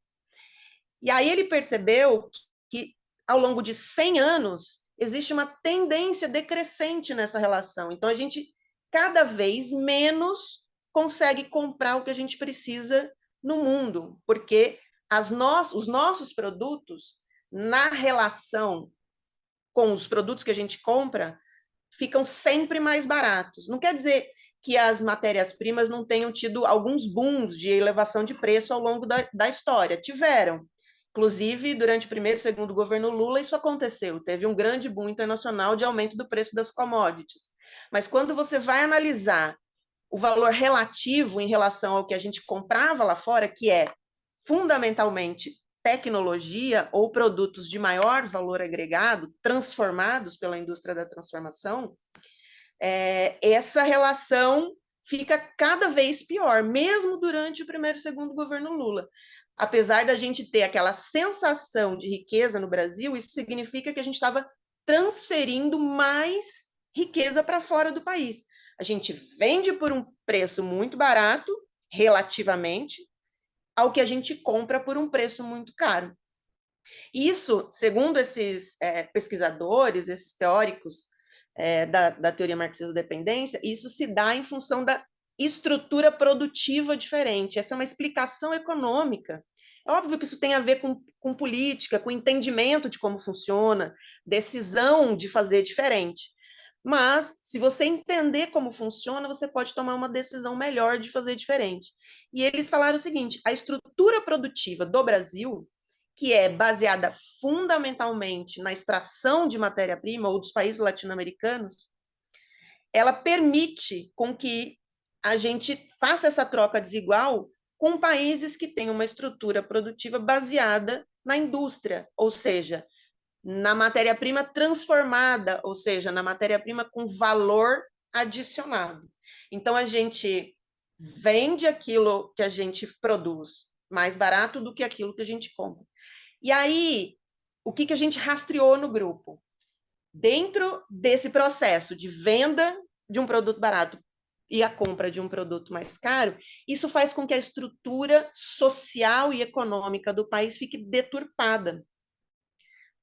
E aí ele percebeu que, ao longo de 100 anos, existe uma tendência decrescente nessa relação. Então, a gente, cada vez menos, consegue comprar o que a gente precisa no mundo, porque os nossos produtos, na relação com os produtos que a gente compra, ficam sempre mais baratos. Não quer dizer que as matérias-primas não tenham tido alguns booms de elevação de preço ao longo da história. Tiveram. Inclusive, durante o primeiro e segundo governo Lula, isso aconteceu. Teve um grande boom internacional de aumento do preço das commodities. Mas quando você vai analisar o valor relativo em relação ao que a gente comprava lá fora, que é fundamentalmente tecnologia ou produtos de maior valor agregado, transformados pela indústria da transformação, essa relação fica cada vez pior, mesmo durante o primeiro e segundo governo Lula. Apesar da gente ter aquela sensação de riqueza no Brasil, isso significa que a gente estava transferindo mais riqueza para fora do país. A gente vende por um preço muito barato, relativamente, ao que a gente compra por um preço muito caro. Isso, segundo esses pesquisadores, esses teóricos da teoria marxista da dependência, isso se dá em função da estrutura produtiva diferente. Essa é uma explicação econômica. É óbvio que isso tem a ver com política, com entendimento de como funciona, decisão de fazer diferente. Mas, se você entender como funciona, você pode tomar uma decisão melhor de fazer diferente. E eles falaram o seguinte: a estrutura produtiva do Brasil, que é baseada fundamentalmente na extração de matéria-prima ou dos países latino-americanos, ela permite com que a gente faça essa troca desigual com países que têm uma estrutura produtiva baseada na indústria, ou seja, na matéria-prima transformada, ou seja, na matéria-prima com valor adicionado. Então, a gente vende aquilo que a gente produz mais barato do que aquilo que a gente compra. E aí, o que a gente rastreou no grupo? Dentro desse processo de venda de um produto barato e a compra de um produto mais caro, isso faz com que a estrutura social e econômica do país fique deturpada.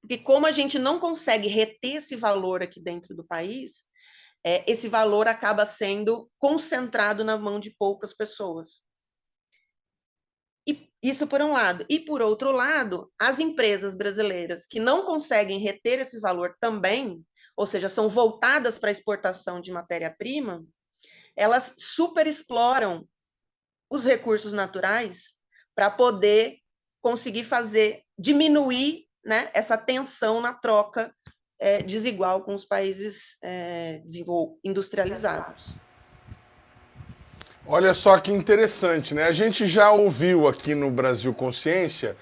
Porque como a gente não consegue reter esse valor aqui dentro do país, esse valor acaba sendo concentrado na mão de poucas pessoas. E isso por um lado. E por outro lado, as empresas brasileiras que não conseguem reter esse valor também, ou seja, são voltadas para a exportação de matéria-prima, elas superexploram os recursos naturais para poder conseguir diminuir, né, essa tensão na troca desigual com os países industrializados. Olha só que interessante, né? A gente já ouviu aqui no Brasil Consciência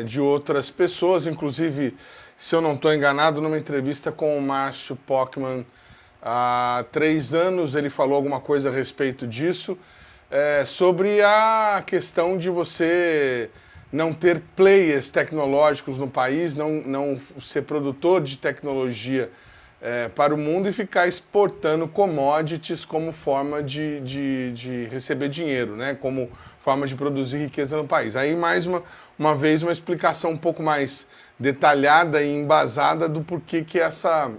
de outras pessoas, inclusive, se eu não estou enganado, numa entrevista com o Márcio Pockmann há 3 anos, ele falou alguma coisa a respeito disso, sobre a questão de você não ter players tecnológicos no país, não ser produtor de tecnologia para o mundo e ficar exportando commodities como forma de receber dinheiro, né? Como forma de produzir riqueza no país. Aí, mais uma vez, uma explicação um pouco mais detalhada e embasada do porquê que essa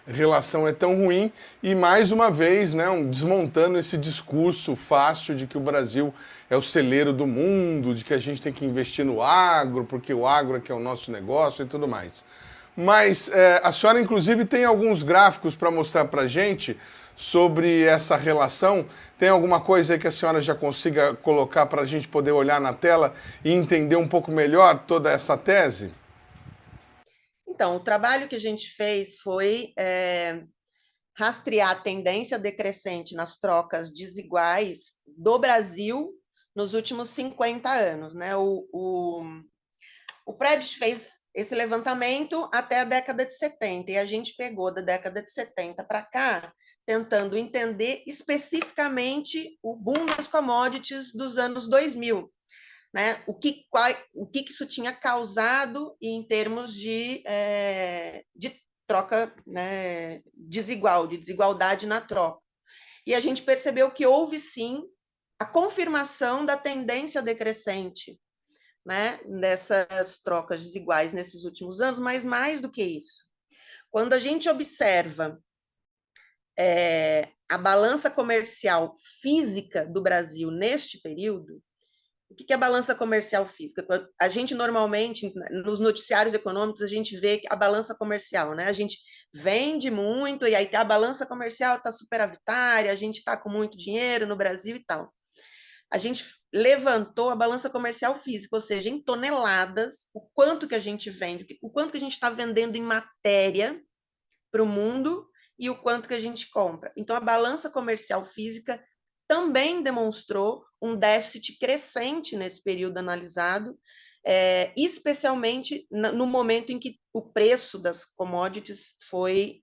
relação é tão ruim e, mais uma vez, né, desmontando esse discurso fácil de que o Brasil é o celeiro do mundo, de que a gente tem que investir no agro, porque o agro é que é o nosso negócio e tudo mais. Mas a senhora, inclusive, tem alguns gráficos para mostrar para a gente sobre essa relação. Tem alguma coisa aí que a senhora já consiga colocar para a gente poder olhar na tela e entender um pouco melhor toda essa tese? Então, o trabalho que a gente fez foi rastrear a tendência decrescente nas trocas desiguais do Brasil nos últimos 50 anos, né? O Prebst fez esse levantamento até a década de 70, e a gente pegou da década de 70 para cá, tentando entender especificamente o boom das commodities dos anos 2000, né? O que isso tinha causado em termos de troca, né, desigual, de desigualdade na troca. E a gente percebeu que houve, sim, a confirmação da tendência decrescente, né, dessas trocas desiguais nesses últimos anos, mas mais do que isso. Quando a gente observa a balança comercial física do Brasil neste período, o que é a balança comercial física? A gente normalmente, nos noticiários econômicos, a gente vê a balança comercial, né? A gente vende muito e aí a balança comercial está superavitária, a gente está com muito dinheiro no Brasil e tal. A gente levantou a balança comercial física, ou seja, em toneladas, o quanto que a gente vende, o quanto que a gente está vendendo em matéria para o mundo e o quanto que a gente compra. Então, a balança comercial física também demonstrou um déficit crescente nesse período analisado, especialmente no momento em que o preço das commodities foi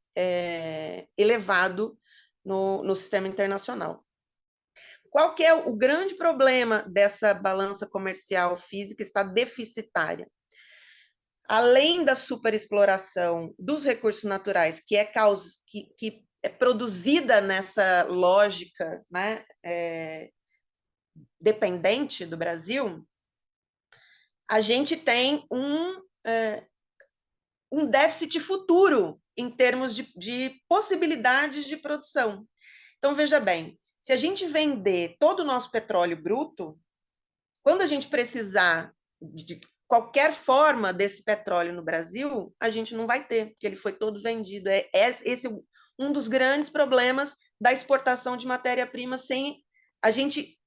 elevado no sistema internacional. Qual que é o grande problema dessa balança comercial física? Está deficitária. Além da superexploração dos recursos naturais, que é produzida nessa lógica, né, dependente do Brasil, a gente tem um déficit futuro em termos de possibilidades de produção. Então, veja bem, se a gente vender todo o nosso petróleo bruto, quando a gente precisar de qualquer forma desse petróleo no Brasil, a gente não vai ter, porque ele foi todo vendido. Esse é um dos grandes problemas da exportação de matéria-prima sem a gente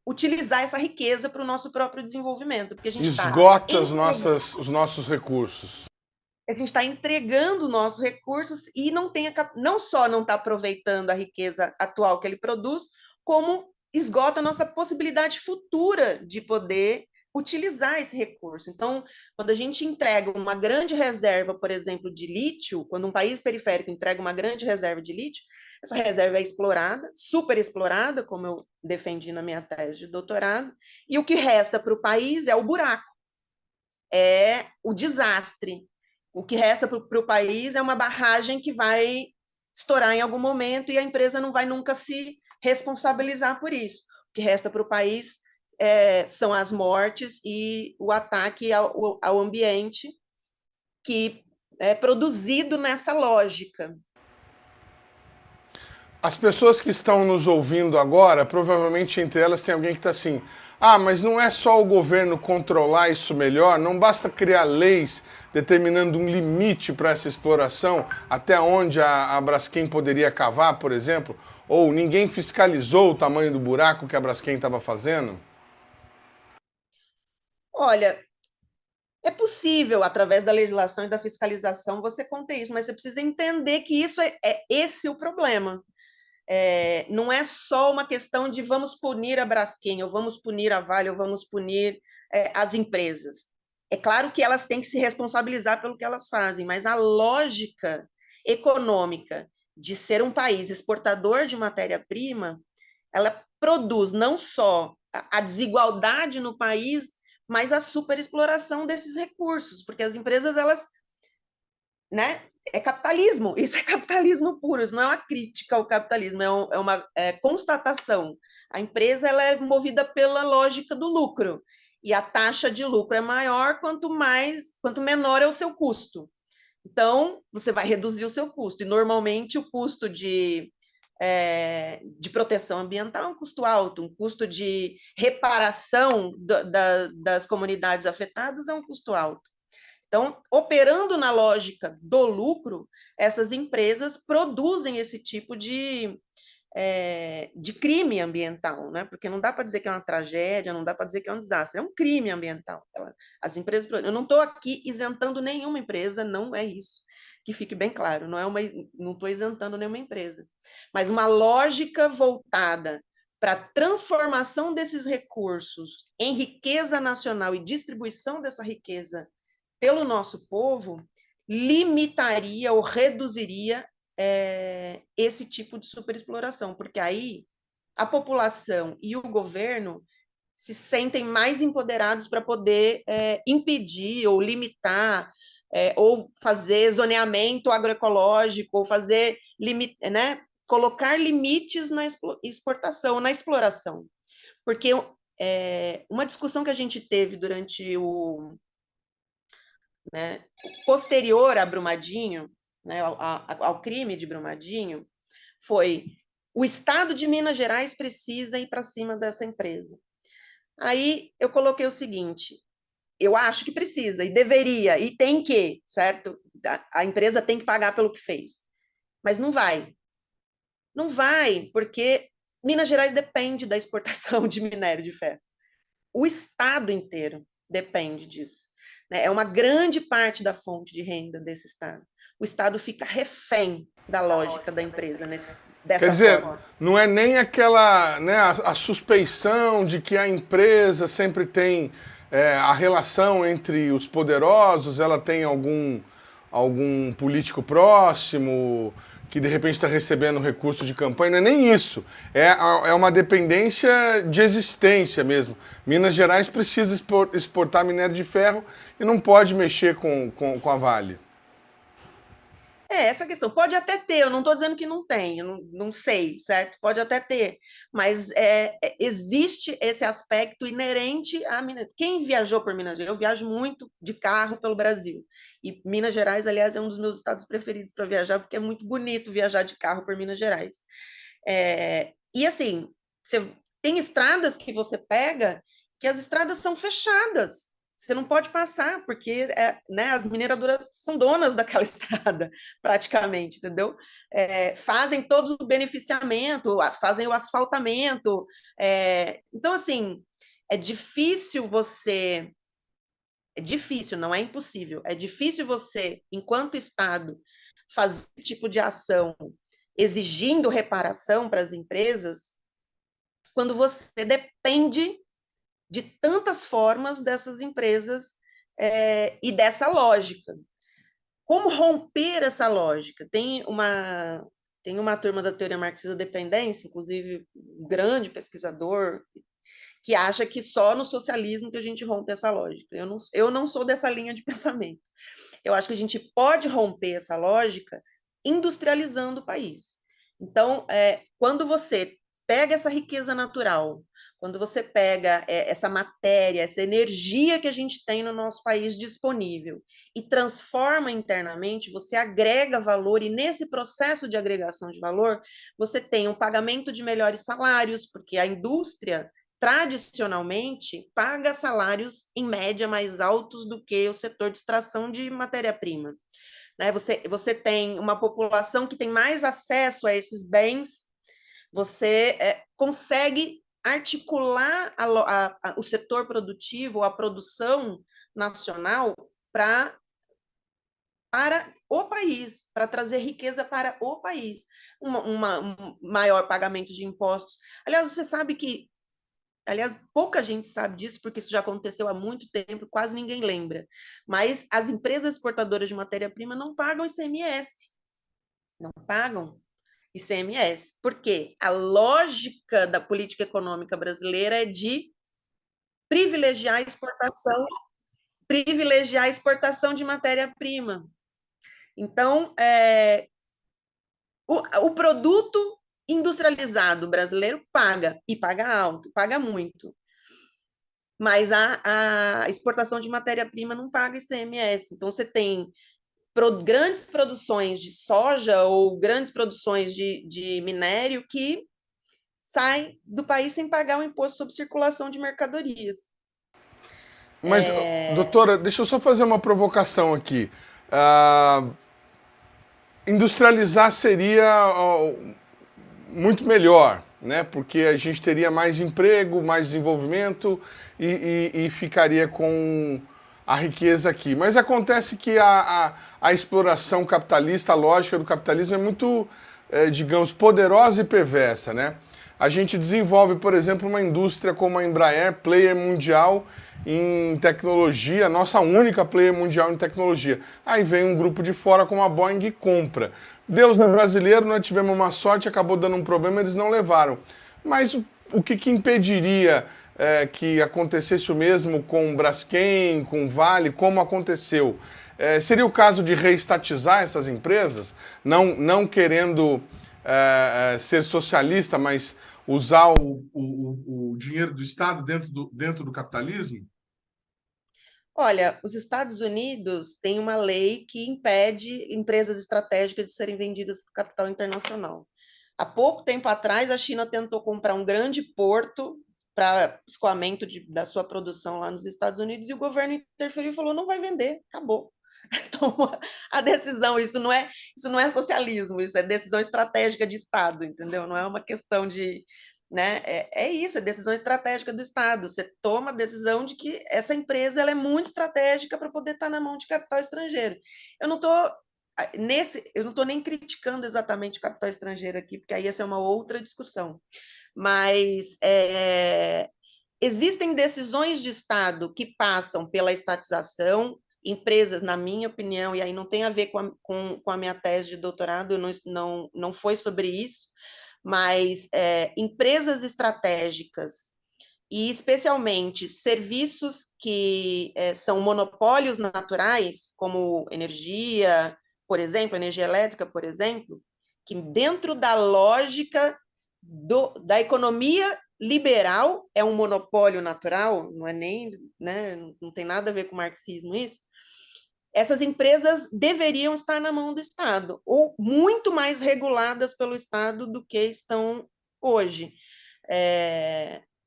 utilizar essa riqueza para o nosso próprio desenvolvimento. Porque a gente esgota os nossos recursos. A gente está entregando nossos recursos e não só não está aproveitando a riqueza atual que ele produz, como esgota a nossa possibilidade futura de poder utilizar esse recurso. Então, quando a gente entrega uma grande reserva, por exemplo, de lítio, quando um país periférico entrega uma grande reserva de lítio, essa reserva é explorada, super explorada, como eu defendi na minha tese de doutorado, e o que resta para o país é o buraco, é o desastre. O que resta para o país é uma barragem que vai estourar em algum momento e a empresa não vai nunca se responsabilizar por isso. O que resta para o país são as mortes e o ataque ao ambiente que é produzido nessa lógica. As pessoas que estão nos ouvindo agora, provavelmente entre elas tem alguém que está assim, mas não é só o governo controlar isso melhor, não basta criar leis determinando um limite para essa exploração, até onde a Braskem poderia cavar, por exemplo, ou ninguém fiscalizou o tamanho do buraco que a Braskem estava fazendo? Olha, é possível, através da legislação e da fiscalização, você conter isso, mas você precisa entender que isso é esse o problema. Não é só uma questão de vamos punir a Braskem, ou vamos punir a Vale, ou vamos punir as empresas. É claro que elas têm que se responsabilizar pelo que elas fazem, mas a lógica econômica de ser um país exportador de matéria-prima, ela produz não só a desigualdade no país, mas a superexploração desses recursos, porque as empresas, elas, né, é capitalismo, isso é capitalismo puro, isso não é uma crítica ao capitalismo, é uma constatação. A empresa, ela é movida pela lógica do lucro, e a taxa de lucro é maior quanto menor é o seu custo. Então, você vai reduzir o seu custo, e normalmente o custo de proteção ambiental é um custo alto, um custo de reparação das comunidades afetadas é um custo alto. Então, operando na lógica do lucro, essas empresas produzem esse tipo de crime ambiental, né? Porque não dá para dizer que é uma tragédia, não dá para dizer que é um desastre, é um crime ambiental. As empresas, eu não estou aqui isentando nenhuma empresa, não é isso, que fique bem claro, não estou isentando nenhuma empresa, mas uma lógica voltada para a transformação desses recursos em riqueza nacional e distribuição dessa riqueza pelo nosso povo, limitaria ou reduziria esse tipo de superexploração, porque aí a população e o governo se sentem mais empoderados para poder impedir ou limitar ou fazer zoneamento agroecológico, ou fazer colocar limites na exportação, na exploração. Porque uma discussão que a gente teve durante posterior a Brumadinho, ao crime de Brumadinho, foi: o Estado de Minas Gerais precisa ir para cima dessa empresa. Aí eu coloquei o seguinte: eu acho que precisa, e deveria, e tem que, certo? A empresa tem que pagar pelo que fez. Mas não vai. Não vai, porque Minas Gerais depende da exportação de minério de ferro. O Estado inteiro depende disso. É uma grande parte da fonte de renda desse Estado. O Estado fica refém da lógica da empresa dessa Quer dizer, forma. Não é nem aquela, a suspeição de que a empresa sempre tem a relação entre os poderosos, ela tem algum político próximo que de repente está recebendo recurso de campanha, não é nem isso. É uma dependência de existência mesmo. Minas Gerais precisa exportar minério de ferro e não pode mexer com a Vale. Essa questão. Pode até ter, eu não estou dizendo que não tem, eu não sei, certo? Pode até ter, mas existe esse aspecto inerente a Minas. Quem viajou por Minas Gerais? Eu viajo muito de carro pelo Brasil. E Minas Gerais, aliás, é um dos meus estados preferidos para viajar, porque é muito bonito viajar de carro por Minas Gerais. E assim, tem estradas que você pega que as estradas são fechadas. Você não pode passar, porque as mineradoras são donas daquela estrada, praticamente, entendeu? Fazem todo o beneficiamento, fazem o asfaltamento. Então, assim, é difícil você... É difícil, não é impossível. É difícil você, enquanto Estado, fazer esse tipo de ação exigindo reparação para as empresas, quando você depende de tantas formas dessas empresas e dessa lógica. Como romper essa lógica? Tem uma turma da teoria marxista da dependência, inclusive um grande pesquisador, que acha que só no socialismo que a gente rompe essa lógica. Eu não sou dessa linha de pensamento. Eu acho que a gente pode romper essa lógica industrializando o país. Então, quando você pega essa riqueza natural, quando você pega essa matéria, essa energia que a gente tem no nosso país disponível e transforma internamente, você agrega valor, e nesse processo de agregação de valor, você tem um pagamento de melhores salários, porque a indústria tradicionalmente paga salários em média mais altos do que o setor de extração de matéria-prima. Né? Você tem uma população que tem mais acesso a esses bens, você consegue articular o setor produtivo, a produção nacional para o país, para trazer riqueza para o país, um maior pagamento de impostos. Aliás, você sabe que pouca gente sabe disso, porque isso já aconteceu há muito tempo, quase ninguém lembra. Mas as empresas exportadoras de matéria-prima não pagam ICMS. Não pagam ICMS. Por quê? A lógica da política econômica brasileira é de privilegiar a exportação de matéria-prima. Então, o produto industrializado brasileiro paga, e paga alto, paga muito. Mas a exportação de matéria-prima não paga ICMS. Então, você tem grandes produções de soja ou grandes produções de minério que saem do país sem pagar o imposto sobre circulação de mercadorias. Mas, doutora, deixa eu só fazer uma provocação aqui. Industrializar seria muito melhor, né? Porque a gente teria mais emprego, mais desenvolvimento e ficaria com a riqueza aqui. Mas acontece que a exploração capitalista, a lógica do capitalismo é muito, digamos, poderosa e perversa, né? A gente desenvolve, por exemplo, uma indústria como a Embraer, player mundial em tecnologia, nossa única player mundial em tecnologia. Aí vem um grupo de fora como a Boeing e compra. Deus é brasileiro, nós tivemos uma sorte, acabou dando um problema, eles não levaram. Mas o que impediria que acontecesse o mesmo com Braskem, com Vale, como aconteceu? Seria o caso de reestatizar essas empresas, não querendo ser socialista, mas usar o dinheiro do Estado dentro do capitalismo? Olha, os Estados Unidos têm uma lei que impede empresas estratégicas de serem vendidas para o capital internacional. Há pouco tempo atrás, a China tentou comprar um grande porto para escoamento da sua produção lá nos Estados Unidos, e o governo interferiu e falou: não vai vender, acabou. Toma a decisão. Isso não é socialismo, isso é decisão estratégica de Estado, entendeu? Não é uma questão de... Né? Isso, é decisão estratégica do Estado. Você toma a decisão de que essa empresa ela é muito estratégica para poder estar na mão de capital estrangeiro. Eu não estou nem criticando exatamente o capital estrangeiro aqui, porque aí essa é uma outra discussão. Mas existem decisões de Estado que passam pela estatização, empresas, na minha opinião, e aí não tem a ver com a minha tese de doutorado, não foi sobre isso, mas empresas estratégicas e, especialmente, serviços que são monopólios naturais, como energia, por exemplo, energia elétrica, por exemplo, que dentro da lógica da economia liberal é um monopólio natural, não é nem, né, não tem nada a ver com marxismo isso. Essas empresas deveriam estar na mão do Estado, ou muito mais reguladas pelo Estado do que estão hoje.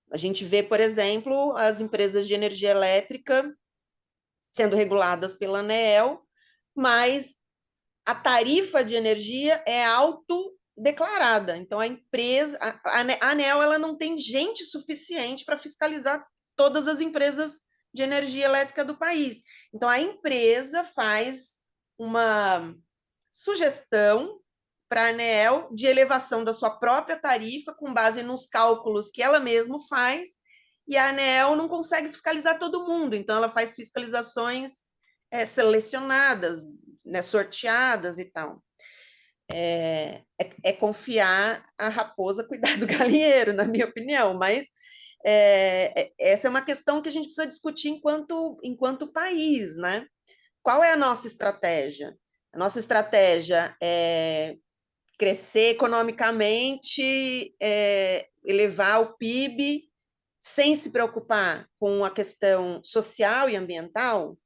A gente vê, por exemplo, as empresas de energia elétrica sendo reguladas pela ANEEL, mas a tarifa de energia é autodeclarada. Então, a ANEEL ela não tem gente suficiente para fiscalizar todas as empresas de energia elétrica do país. Então, a empresa faz uma sugestão para a ANEEL de elevação da sua própria tarifa, com base nos cálculos que ela mesma faz, e a ANEEL não consegue fiscalizar todo mundo, então ela faz fiscalizações selecionadas, né, sorteadas e tal. É confiar a raposa cuidar do galinheiro, na minha opinião, mas essa é uma questão que a gente precisa discutir enquanto país, né? Qual é a nossa estratégia? A nossa estratégia é crescer economicamente, elevar o PIB, sem se preocupar com a questão social e ambiental?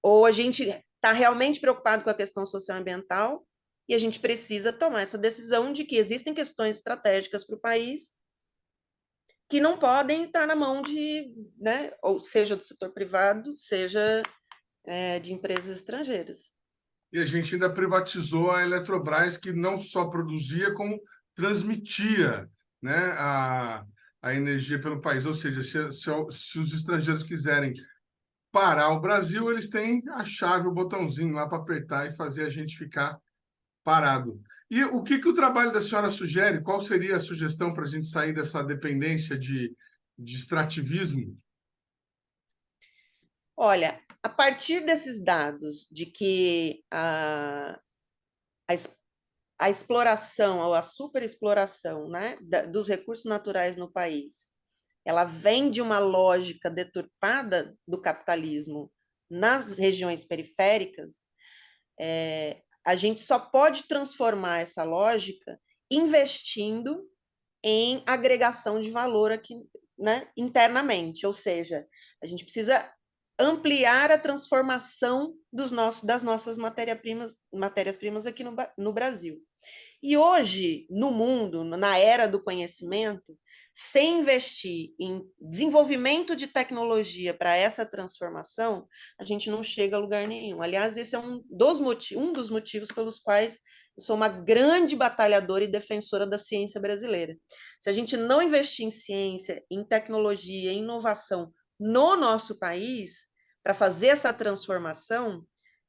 Ou a gente está realmente preocupado com a questão social e ambiental e a gente precisa tomar essa decisão de que existem questões estratégicas para o país que não podem estar na mão de, né, ou seja do setor privado, seja de empresas estrangeiras. E a gente ainda privatizou a Eletrobras, que não só produzia, como transmitia, né, a energia pelo país. Ou seja, se os estrangeiros quiserem parar o Brasil, eles têm a chave, o botãozinho lá para apertar e fazer a gente ficar parado. E o que o trabalho da senhora sugere? Qual seria a sugestão para a gente sair dessa dependência de extrativismo? Olha, a partir desses dados de que a exploração ou a superexploração, né, dos recursos naturais no país, ela vem de uma lógica deturpada do capitalismo nas regiões periféricas, a gente só pode transformar essa lógica investindo em agregação de valor aqui, né, internamente, ou seja, a gente precisa ampliar a transformação das nossas matérias-primas aqui no Brasil. E hoje, no mundo, na era do conhecimento, sem investir em desenvolvimento de tecnologia para essa transformação, a gente não chega a lugar nenhum. Aliás, esse é um dos motivos pelos quais eu sou uma grande batalhadora e defensora da ciência brasileira. Se a gente não investir em ciência, em tecnologia, em inovação no nosso país, para fazer essa transformação,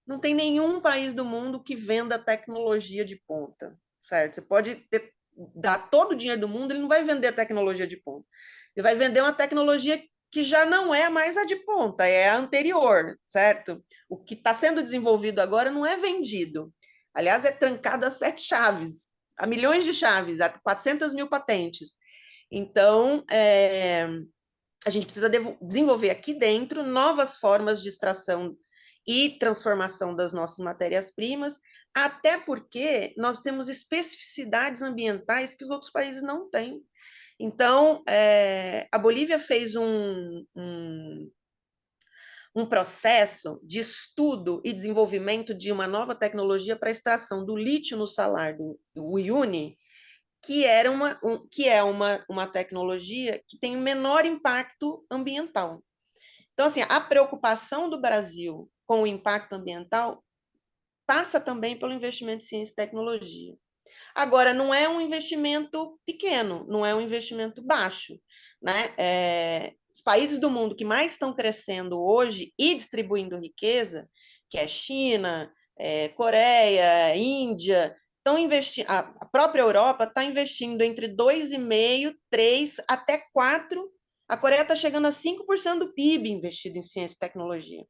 não tem nenhum país do mundo que venda tecnologia de ponta, certo? Você pode dar todo o dinheiro do mundo, ele não vai vender a tecnologia de ponta. Ele vai vender uma tecnologia que já não é mais a de ponta, é a anterior, certo? O que está sendo desenvolvido agora não é vendido. Aliás, é trancado a 7 chaves, a milhões de chaves, a 400 mil patentes. Então, a gente precisa desenvolver aqui dentro novas formas de extração e transformação das nossas matérias-primas, até porque nós temos especificidades ambientais que os outros países não têm. Então, a Bolívia fez um processo de estudo e desenvolvimento de uma nova tecnologia para a extração do lítio no salar do Uyuni, que é uma tecnologia que tem menor impacto ambiental. Então, assim, a preocupação do Brasil com o impacto ambiental passa também pelo investimento em ciência e tecnologia. Agora, não é um investimento pequeno, não é um investimento baixo, né? Os países do mundo que mais estão crescendo hoje e distribuindo riqueza, que é China, Coreia, Índia, estão investindo, a própria Europa está investindo entre 2,5%, 3%, até 4%. A Coreia está chegando a 5% do PIB investido em ciência e tecnologia,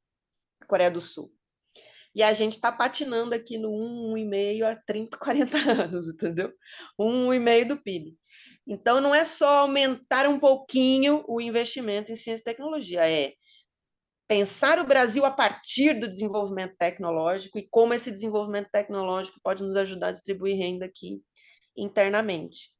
a Coreia do Sul. E a gente está patinando aqui no 1,5% há 30, 40 anos, entendeu? 1,5% do PIB. Então, não é só aumentar um pouquinho o investimento em ciência e tecnologia, é pensar o Brasil a partir do desenvolvimento tecnológico e como esse desenvolvimento tecnológico pode nos ajudar a distribuir renda aqui internamente.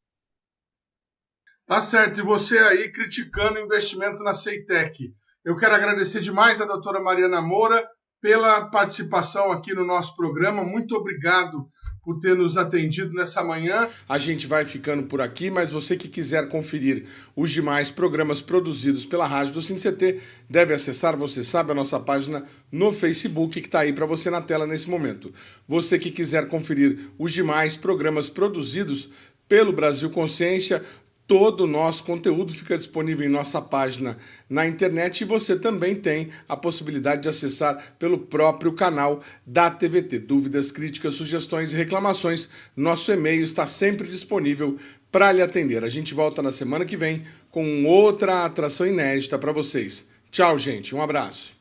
Tá certo. E você aí criticando o investimento na Ceitec. Eu quero agradecer demais a doutora Mariana Moura pela participação aqui no nosso programa. Muito obrigado por ter nos atendido nessa manhã. A gente vai ficando por aqui, mas você que quiser conferir os demais programas produzidos pela Rádio do SINCT, deve acessar, você sabe, a nossa página no Facebook, que está aí para você na tela nesse momento. Você que quiser conferir os demais programas produzidos pelo Brasil Consciência, Todo o nosso conteúdo fica disponível em nossa página na internet e você também tem a possibilidade de acessar pelo próprio canal da TVT. Dúvidas, críticas, sugestões e reclamações, nosso e-mail está sempre disponível para lhe atender. A gente volta na semana que vem com outra atração inédita para vocês. Tchau, gente. Um abraço.